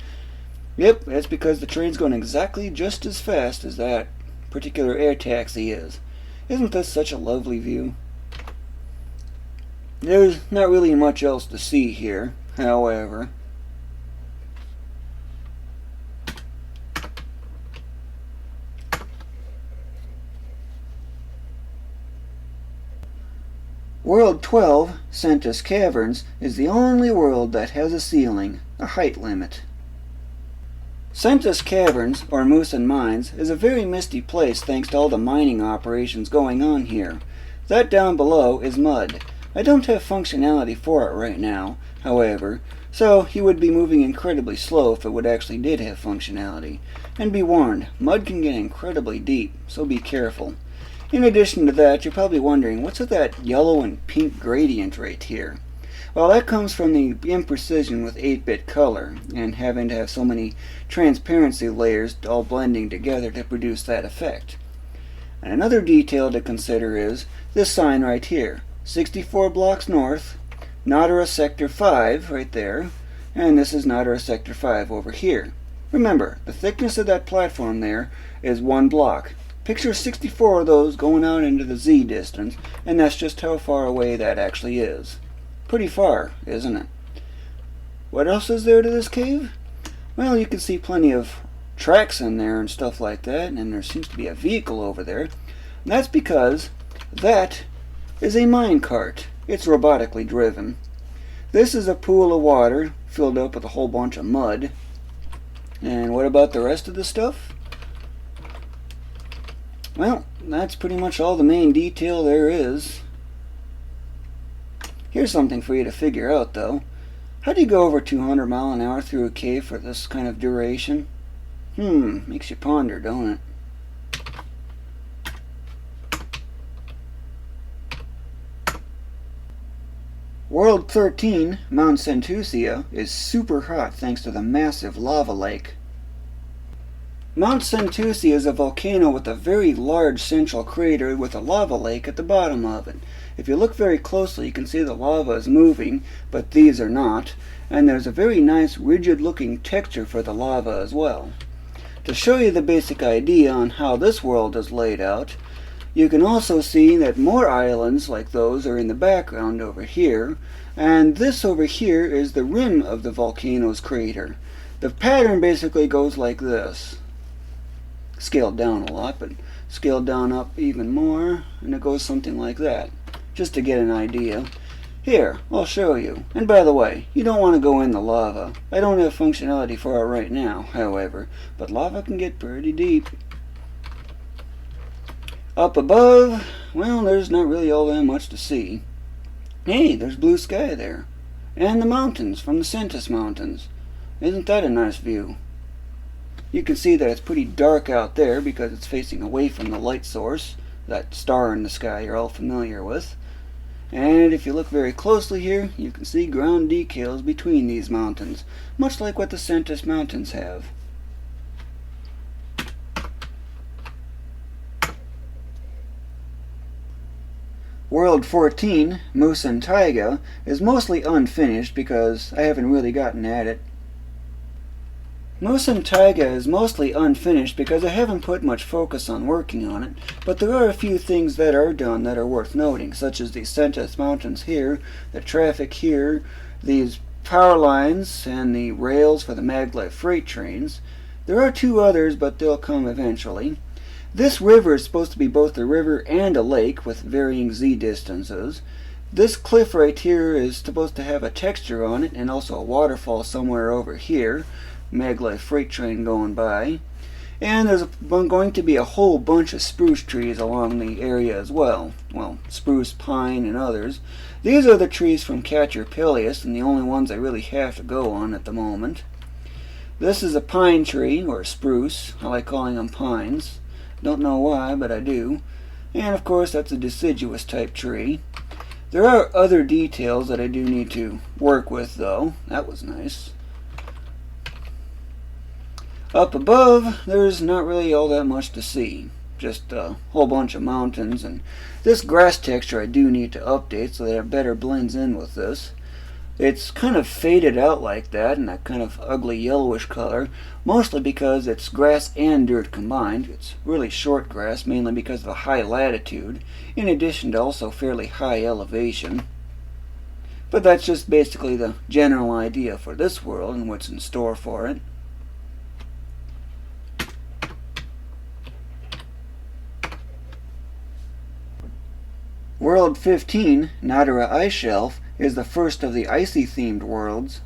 Speaker 1: Yep, that's because the train's going exactly just as fast as that particular air taxi is. Isn't this such a lovely view? There's not really much else to see here, however. World 12, Sentis Caverns, is the only world that has a ceiling, a height limit. Sentis Caverns, or Moosin Mines, is a very misty place thanks to all the mining operations going on here. That down below is mud. I don't have functionality for it right now, however, so he would be moving incredibly slow if it would actually did have functionality. And be warned, mud can get incredibly deep, so be careful. In addition to that, you're probably wondering, what's with that yellow and pink gradient right here? Well, that comes from the imprecision with 8-bit color, and having to have so many transparency layers all blending together to produce that effect. And another detail to consider is this sign right here, 64 blocks north, Nautara Sector 5 right there, and this is Nautara Sector 5 over here. Remember, the thickness of that platform there is 1 block. Picture 64 of those going out into the Z distance, and that's just how far away that actually is. Pretty far, isn't it? What else is there to this cave? Well, you can see plenty of tracks in there and stuff like that, and there seems to be a vehicle over there. And that's because that is a minecart. It's robotically driven. This is a pool of water filled up with a whole bunch of mud. And what about the rest of the stuff? Well, that's pretty much all the main detail there is. Here's something for you to figure out, though. How do you go over 200 mile an hour through a cave for this kind of duration? Makes you ponder, don't it? World 13, Mount Sentusia, is super hot thanks to the massive lava lake. Mount Sentusia is a volcano with a very large central crater with a lava lake at the bottom of it. If you look very closely, you can see the lava is moving, but these are not, and there's a very nice rigid-looking texture for the lava as well. To show you the basic idea on how this world is laid out, you can also see that more islands like those are in the background over here, and this over here is the rim of the volcano's crater. The pattern basically goes like this. Scaled down a lot, but scaled down up even more, and it goes something like that, just to get an idea. Here, I'll show you. And by the way, you don't want to go in the lava. I don't have functionality for it right now, however, but lava can get pretty deep. Up above, well, there's not really all that much to see. Hey, there's blue sky there. And the mountains from the Sentis Mountains. Isn't that a nice view? You can see that it's pretty dark out there because it's facing away from the light source, that star in the sky you're all familiar with. And if you look very closely here, you can see ground decals between these mountains, much like what the Sentis Mountains have. World 14, Moose and Taiga, is mostly unfinished because I haven't really gotten at it. Moose and Taiga is mostly unfinished because I haven't put much focus on working on it, but there are a few things that are done that are worth noting, such as the Sentis Mountains here, the traffic here, these power lines, and the rails for the maglev freight trains. There are two others, but they'll come eventually. This river is supposed to be both a river and a lake with varying z distances. This cliff right here is supposed to have a texture on it and also a waterfall somewhere over here. Maglev freight train going by. And there's going to be a whole bunch of spruce trees along the area as well. Well, spruce, pine, and others. These are the trees from Caterpillius and the only ones I really have to go on at the moment. This is a pine tree, or spruce. I like calling them pines. Don't know why, but I do. And of course that's a deciduous type tree. There are other details that I do need to work with though. That was nice. Up above, there's not really all that much to see. Just a whole bunch of mountains, and this grass texture I do need to update so that it better blends in with this. It's kind of faded out like that in that kind of ugly yellowish color, mostly because it's grass and dirt combined. It's really short grass, mainly because of the high latitude, in addition to also fairly high elevation. But that's just basically the general idea for this world and what's in store for it. World 15, Nadara Ice Shelf, is the first of the icy-themed worlds.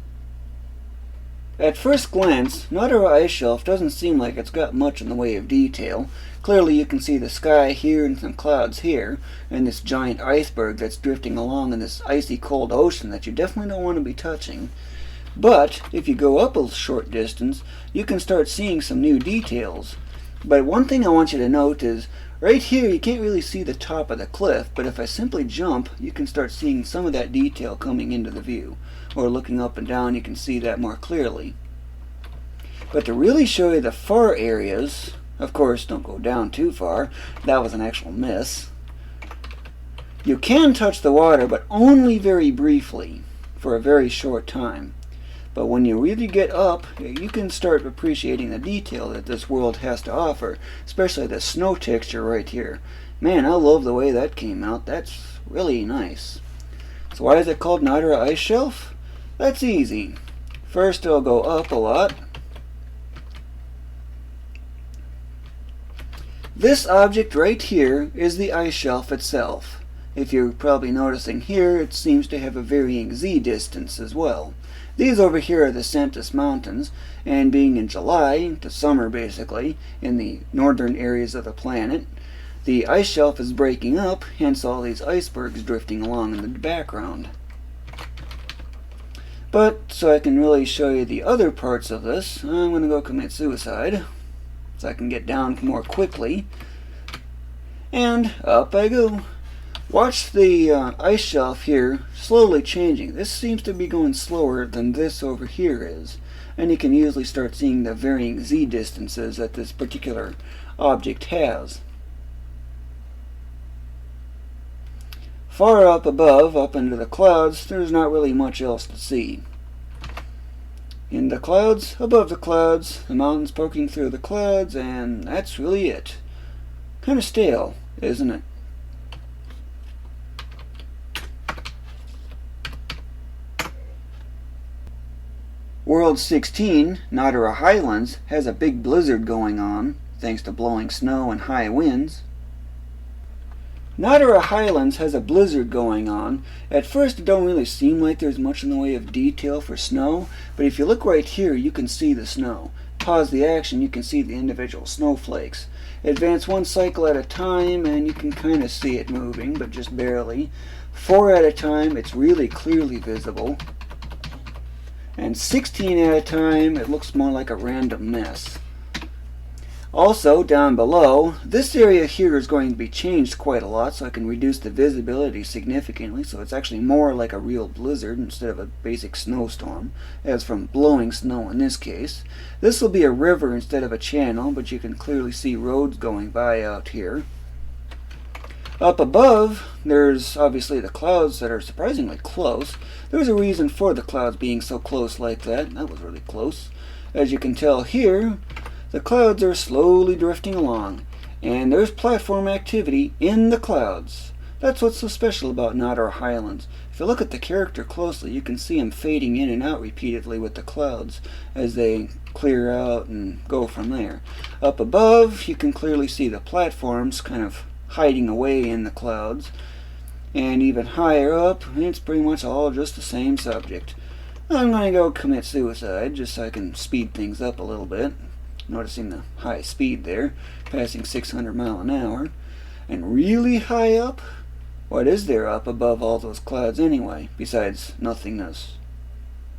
Speaker 1: At first glance, Nadara Ice Shelf doesn't seem like it's got much in the way of detail. Clearly you can see the sky here and some clouds here, and this giant iceberg that's drifting along in this icy cold ocean that you definitely don't want to be touching. But if you go up a short distance, you can start seeing some new details. But one thing I want you to note is, right here you can't really see the top of the cliff, but if I simply jump, you can start seeing some of that detail coming into the view. Or looking up and down, you can see that more clearly. But to really show you the far areas, of course don't go down too far, that was an actual miss. You can touch the water, but only very briefly, for a very short time. But when you really get up, you can start appreciating the detail that this world has to offer, especially the snow texture right here. Man, I love the way that came out. That's really nice. So why is it called Nadara Ice Shelf? That's easy. First it'll go up a lot. This object right here is the ice shelf itself. If you're probably noticing here, it seems to have a varying z distance as well. These over here are the Sentis Mountains, and being in July, to summer basically, in the northern areas of the planet, the ice shelf is breaking up, hence all these icebergs drifting along in the background. But, so I can really show you the other parts of this, I'm going to go commit suicide, so I can get down more quickly, and up I go. Watch the ice shelf here slowly changing. This seems to be going slower than this over here is. And you can usually start seeing the varying z distances that this particular object has. Far up above, up into the clouds, there's not really much else to see. In the clouds, above the clouds, the mountains poking through the clouds, and that's really it. Kind of stale, isn't it? World 16, Nadara Highlands, has a big blizzard going on, thanks to blowing snow and high winds. Nadara Highlands has a blizzard going on. At first it don't really seem like there's much in the way of detail for snow, but if you look right here you can see the snow. Pause the action, you can see the individual snowflakes. Advance one cycle at a time and you can kind of see it moving, but just barely. 4 at a time, it's really clearly visible. And 16 at a time, it looks more like a random mess. Also, down below, this area here is going to be changed quite a lot, so I can reduce the visibility significantly, so it's actually more like a real blizzard instead of a basic snowstorm, as from blowing snow in this case. This will be a river instead of a channel, but you can clearly see roads going by out here. Up above, there's obviously the clouds that are surprisingly close. There's a reason for the clouds being so close like that. That was really close. As you can tell here, the clouds are slowly drifting along, and there's platform activity in the clouds. That's what's so special about Nodder Highlands. If you look at the character closely, you can see him fading in and out repeatedly with the clouds as they clear out and go from there. Up above, you can clearly see the platforms kind of hiding away in the clouds. And even higher up, it's pretty much all just the same subject. I'm going to go commit suicide just so I can speed things up a little bit. Noticing the high speed there, passing 600 miles an hour. And really high up? What is there up above all those clouds anyway, besides nothingness?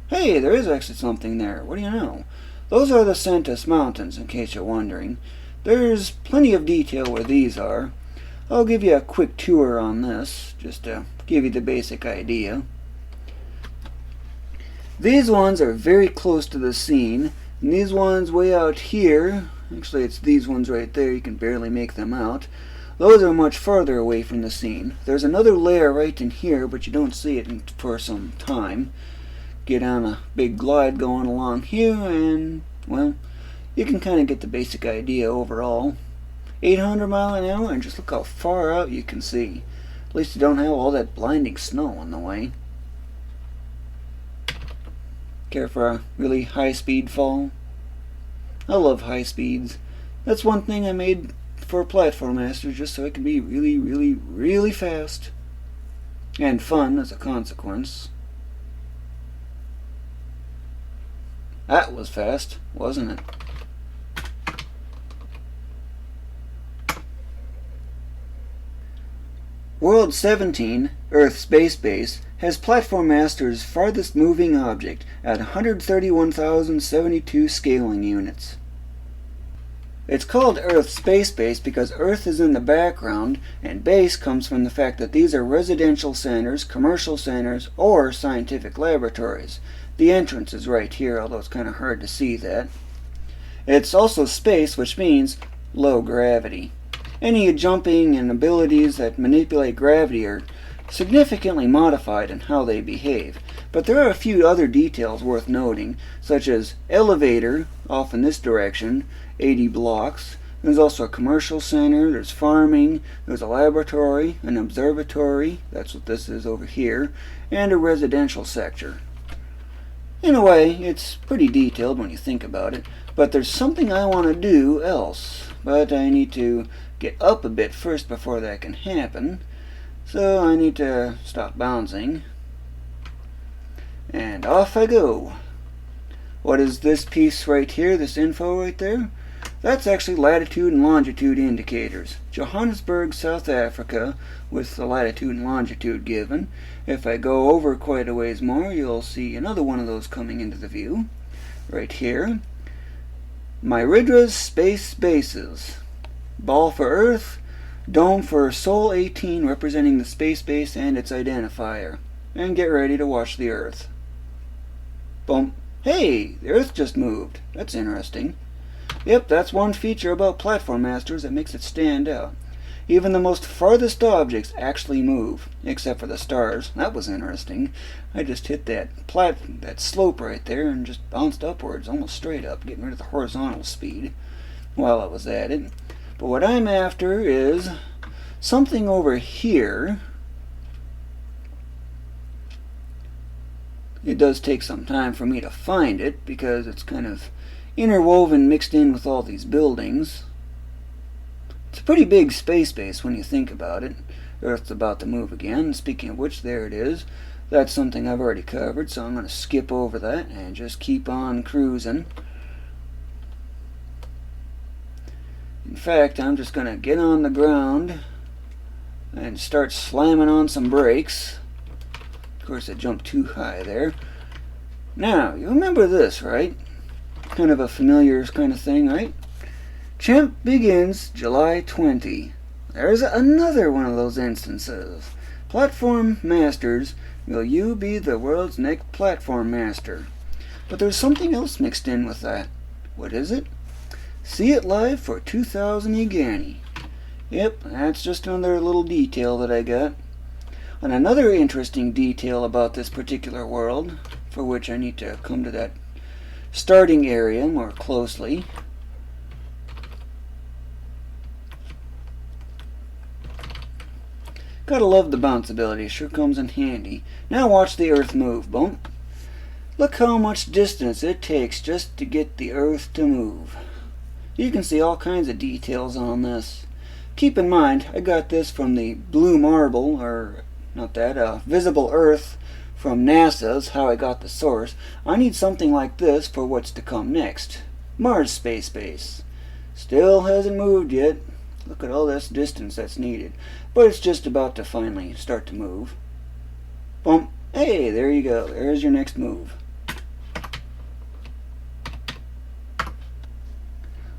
Speaker 1: Hey, there is actually something there. What do you know? Those are the Santos Mountains, in case you're wondering. There's plenty of detail where these are. I'll give you a quick tour on this, just to give you the basic idea. These ones are very close to the scene. And these ones way out here, actually it's these ones right there, you can barely make them out. Those are much farther away from the scene. There's another layer right in here, but you don't see it for some time. Get on a big glide going along here, and, well, you can kind of get the basic idea overall. 800 miles an hour, and just look how far out you can see. At least you don't have all that blinding snow in the way. Care for a really high speed fall? I love high speeds. That's one thing I made for Platform Masters, just so it can be really, really, really fast. And fun as a consequence. That was fast, wasn't it? World 17, Earth Space Base, has Platform Master's farthest moving object at 131,072 scaling units. It's called Earth Space Base because Earth is in the background, and base comes from the fact that these are residential centers, commercial centers, or scientific laboratories. The entrance is right here, although it's kind of hard to see that. It's also space, which means low gravity. Any jumping and abilities that manipulate gravity are significantly modified in how they behave, but there are a few other details worth noting, such as elevator off in this direction, 80 blocks. There's also a commercial center, there's farming, there's a laboratory, an observatory, that's what this is over here, and a residential sector. In a way, it's pretty detailed when you think about it, but there's something I want to do else, but I need to get up a bit first before that can happen. So I need to stop bouncing. And off I go. What is this piece right here, this info right there? That's actually latitude and longitude indicators. Johannesburg, South Africa, with the latitude and longitude given. If I go over quite a ways more, you'll see another one of those coming into the view. Right here. Myridra's Space Bases. Ball for Earth, dome for Sol 18 representing the space base and its identifier. And get ready to watch the Earth. Boom. Hey, the Earth just moved. That's interesting. Yep, that's one feature about Platform Masters that makes it stand out. Even the most farthest objects actually move, except for the stars. That was interesting. I just hit that slope right there and just bounced upwards, almost straight up, getting rid of the horizontal speed while I was at it. But what I'm after is something over here. It does take some time for me to find it because it's kind of interwoven, mixed in with all these buildings. It's a pretty big space base when you think about it. Earth's about to move again. Speaking of which, there it is. That's something I've already covered, so I'm going to skip over that and just keep on cruising. In fact, I'm just going to get on the ground and start slamming on some brakes. Of course, I jumped too high there. Now, you remember this, right? Kind of a familiar kind of thing, right? Champ begins July 20. There's another one of those instances. Platform Masters, will you be the world's next platform master? But there's something else mixed in with that. What is it? See it live for 2,000 Igani. Yep, that's just another little detail that I got. And another interesting detail about this particular world, for which I need to come to that starting area more closely. Gotta love the bounce ability, sure comes in handy. Now watch the Earth move, bump. Look how much distance it takes just to get the Earth to move. You can see all kinds of details on this. Keep in mind, I got this from the Blue Marble, or not that, Visible Earth from NASA's, how I got the source. I need something like this for what's to come next. Mars Space Base. Still hasn't moved yet. Look at all this distance that's needed. But it's just about to finally start to move. Boom. Hey, there you go. There's your next move.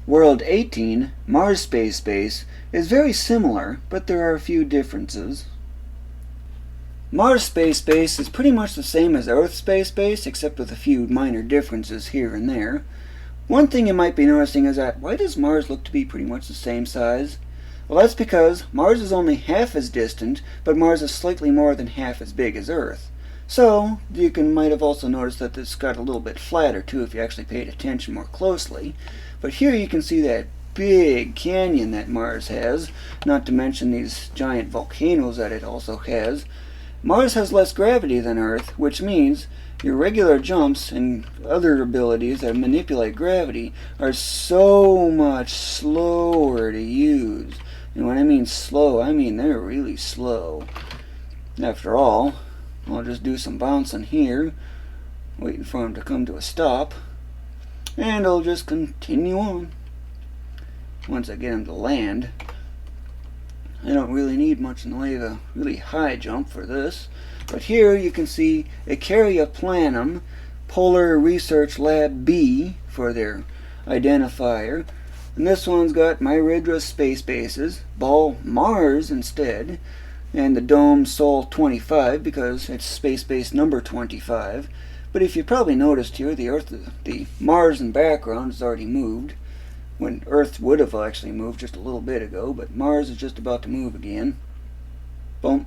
Speaker 1: World 18, Mars Space Base, is very similar, but there are a few differences. Mars Space Base is pretty much the same as Earth Space Base, except with a few minor differences here and there. One thing you might be noticing is that, why does Mars look to be pretty much the same size? Well, that's because Mars is only half as distant, but Mars is slightly more than half as big as Earth. So, you might have also noticed that this got a little bit flatter too if you actually paid attention more closely. But here you can see that big canyon that Mars has, not to mention these giant volcanoes that it also has. Mars has less gravity than Earth, which means your regular jumps and other abilities that manipulate gravity are so much slower to use. And when I mean slow, I mean they're really slow. After all, I'll just do some bouncing here, waiting for him to come to a stop, and I'll just continue on. Once I get him to land, I don't really need much in the way of a really high jump for this. But here you can see Icaria Planum, Polar Research Lab B for their identifier. And this one's got Myridra Space Bases, Ball Mars instead, and the Dome Sol 25 because it's space base number 25. But if you probably noticed here, the Mars in background has already moved, when Earth would have actually moved just a little bit ago, but Mars is just about to move again. Boom.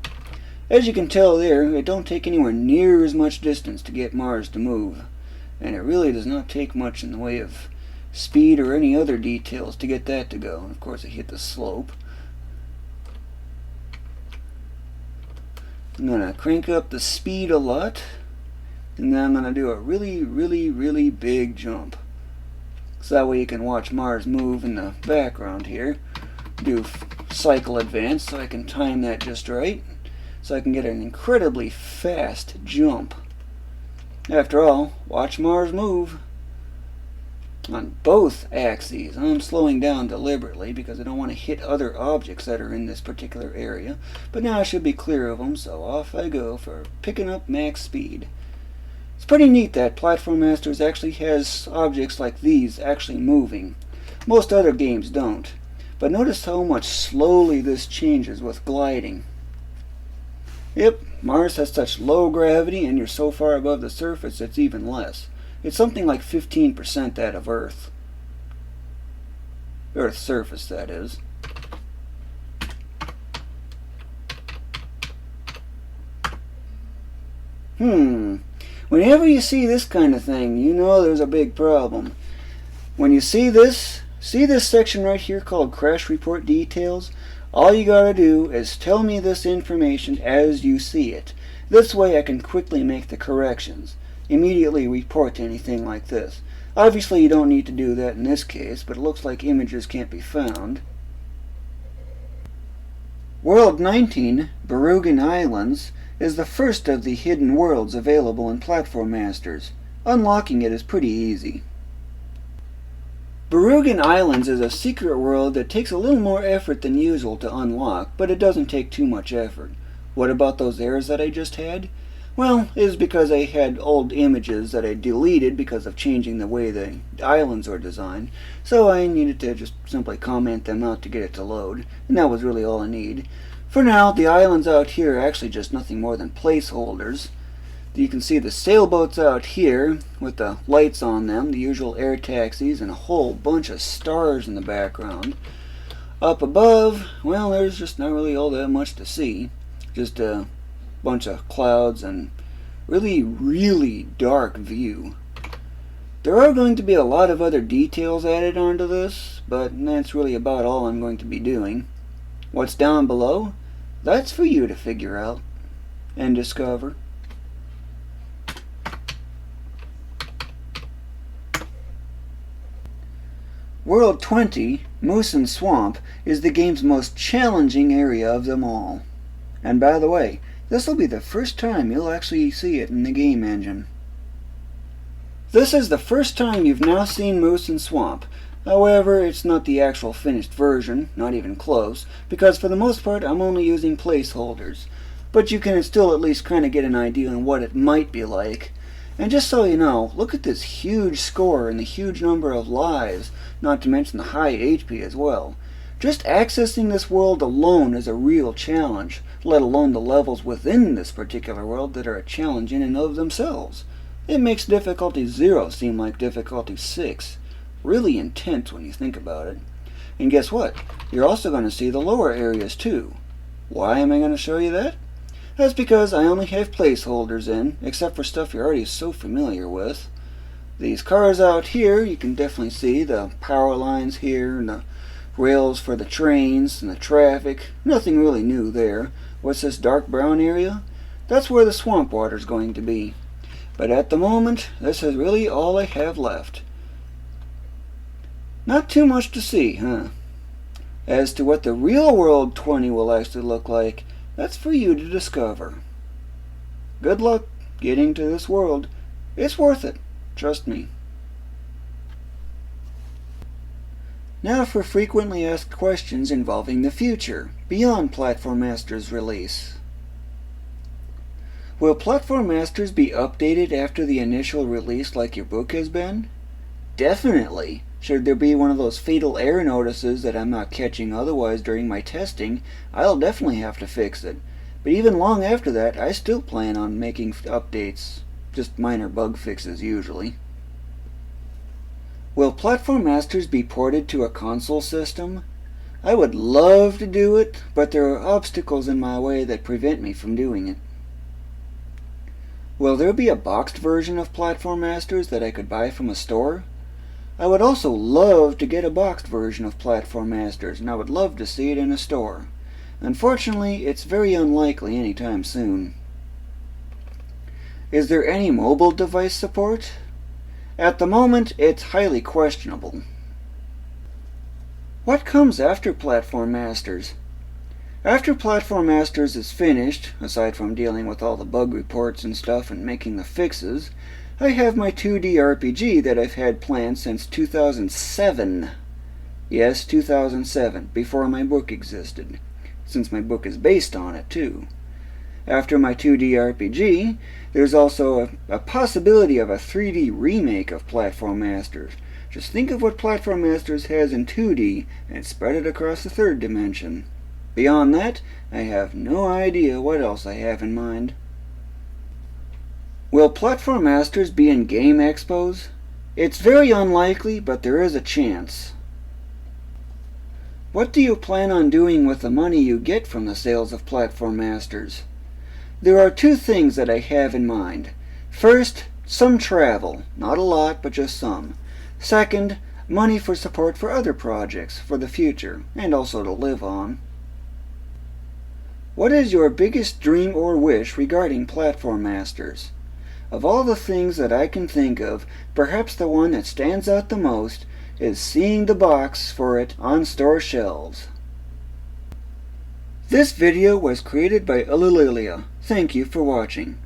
Speaker 1: As you can tell there, it don't take anywhere near as much distance to get Mars to move, and it really does not take much in the way of speed or any other details to get that to go. And of course, I hit the slope. I'm going to crank up the speed a lot, and then I'm going to do a really big jump. So that way you can watch Mars move in the background here. Do cycle advance so I can time that just right, so I can get an incredibly fast jump. After all, watch Mars move on both axes. I'm slowing down deliberately because I don't want to hit other objects that are in this particular area, but now I should be clear of them, so off I go for picking up max speed. It's pretty neat that Platform Masters actually has objects like these actually moving. Most other games don't. But notice how much slowly this changes with gliding. Yep, Mars has such low gravity and you're so far above the surface it's even less. It's something like 15% that of Earth. Earth's surface, that is. Whenever you see this kind of thing, you know there's a big problem. When you see this section right here called Crash Report Details, all you gotta do is tell me this information as you see it. This way I can quickly make the corrections. Immediately report anything like this. Obviously you don't need to do that in this case, but it looks like images can't be found. World 19, Barugan Islands, is the first of the hidden worlds available in Platform Masters. Unlocking it is pretty easy. Barugan Islands is a secret world that takes a little more effort than usual to unlock, but it doesn't take too much effort. What about those errors that I just had? Well, it was because I had old images that I deleted because of changing the way the islands were designed, so I needed to just simply comment them out to get it to load, and that was really all I need. For now, the islands out here are actually just nothing more than placeholders. You can see the sailboats out here with the lights on them, the usual air taxis, and a whole bunch of stars in the background. Up above, well, there's just not really all that much to see. Just a bunch of clouds and really dark view. There are going to be a lot of other details added onto this, but that's really about all I'm going to be doing. What's down below? That's for you to figure out and discover. World 20, Moose and Swamp, is the game's most challenging area of them all. And by the way, this will be the first time you'll actually see it in the game engine. This is the first time you've now seen Moose and Swamp. However, it's not the actual finished version, not even close, because for the most part I'm only using placeholders. But you can still at least kind of get an idea on what it might be like. And just so you know, look at this huge score and the huge number of lives, not to mention the high HP as well. Just accessing this world alone is a real challenge, let alone the levels within this particular world that are a challenge in and of themselves. It makes difficulty 0 seem like difficulty 6. Really intense when you think about it. And guess what? You're also going to see the lower areas too. Why am I going to show you that? That's because I only have placeholders in, except for stuff you're already so familiar with. These cars out here, you can definitely see the power lines here and the rails for the trains and the traffic. Nothing really new there. What's this dark brown area? That's where the swamp water is going to be. But at the moment, this is really all I have left. Not too much to see, huh? As to what the real World 20 will actually look like, that's for you to discover. Good luck getting to this world. It's worth it, trust me. Now for frequently asked questions involving the future, beyond Platform Masters release. Will Platform Masters be updated after the initial release like your book has been? Definitely. Should there be one of those fatal error notices that I'm not catching otherwise during my testing, I'll definitely have to fix it. But even long after that, I still plan on making updates. Just minor bug fixes usually. Will Platform Masters be ported to a console system? I would love to do it, but there are obstacles in my way that prevent me from doing it. Will there be a boxed version of Platform Masters that I could buy from a store? I would also love to get a boxed version of Platform Masters, and I would love to see it in a store. Unfortunately, it's very unlikely anytime soon. Is there any mobile device support? At the moment, it's highly questionable. What comes after Platform Masters? After Platform Masters is finished, aside from dealing with all the bug reports and stuff and making the fixes, I have my 2D RPG that I've had planned since 2007. Yes, 2007, before my book existed, since my book is based on it too. After my 2D RPG, there's also a possibility of a 3D remake of Platform Masters. Just think of what Platform Masters has in 2D and spread it across the third dimension. Beyond that, I have no idea what else I have in mind. Will Platform Masters be in game expos? It's very unlikely, but there is a chance. What do you plan on doing with the money you get from the sales of Platform Masters? There are two things that I have in mind. First, some travel. Not a lot, but just some. Second, money for support for other projects for the future, and also to live on. What is your biggest dream or wish regarding Platform Masters? Of all the things that I can think of, perhaps the one that stands out the most is seeing the box for it on store shelves. This video was created by Ulillillia. Thank you for watching.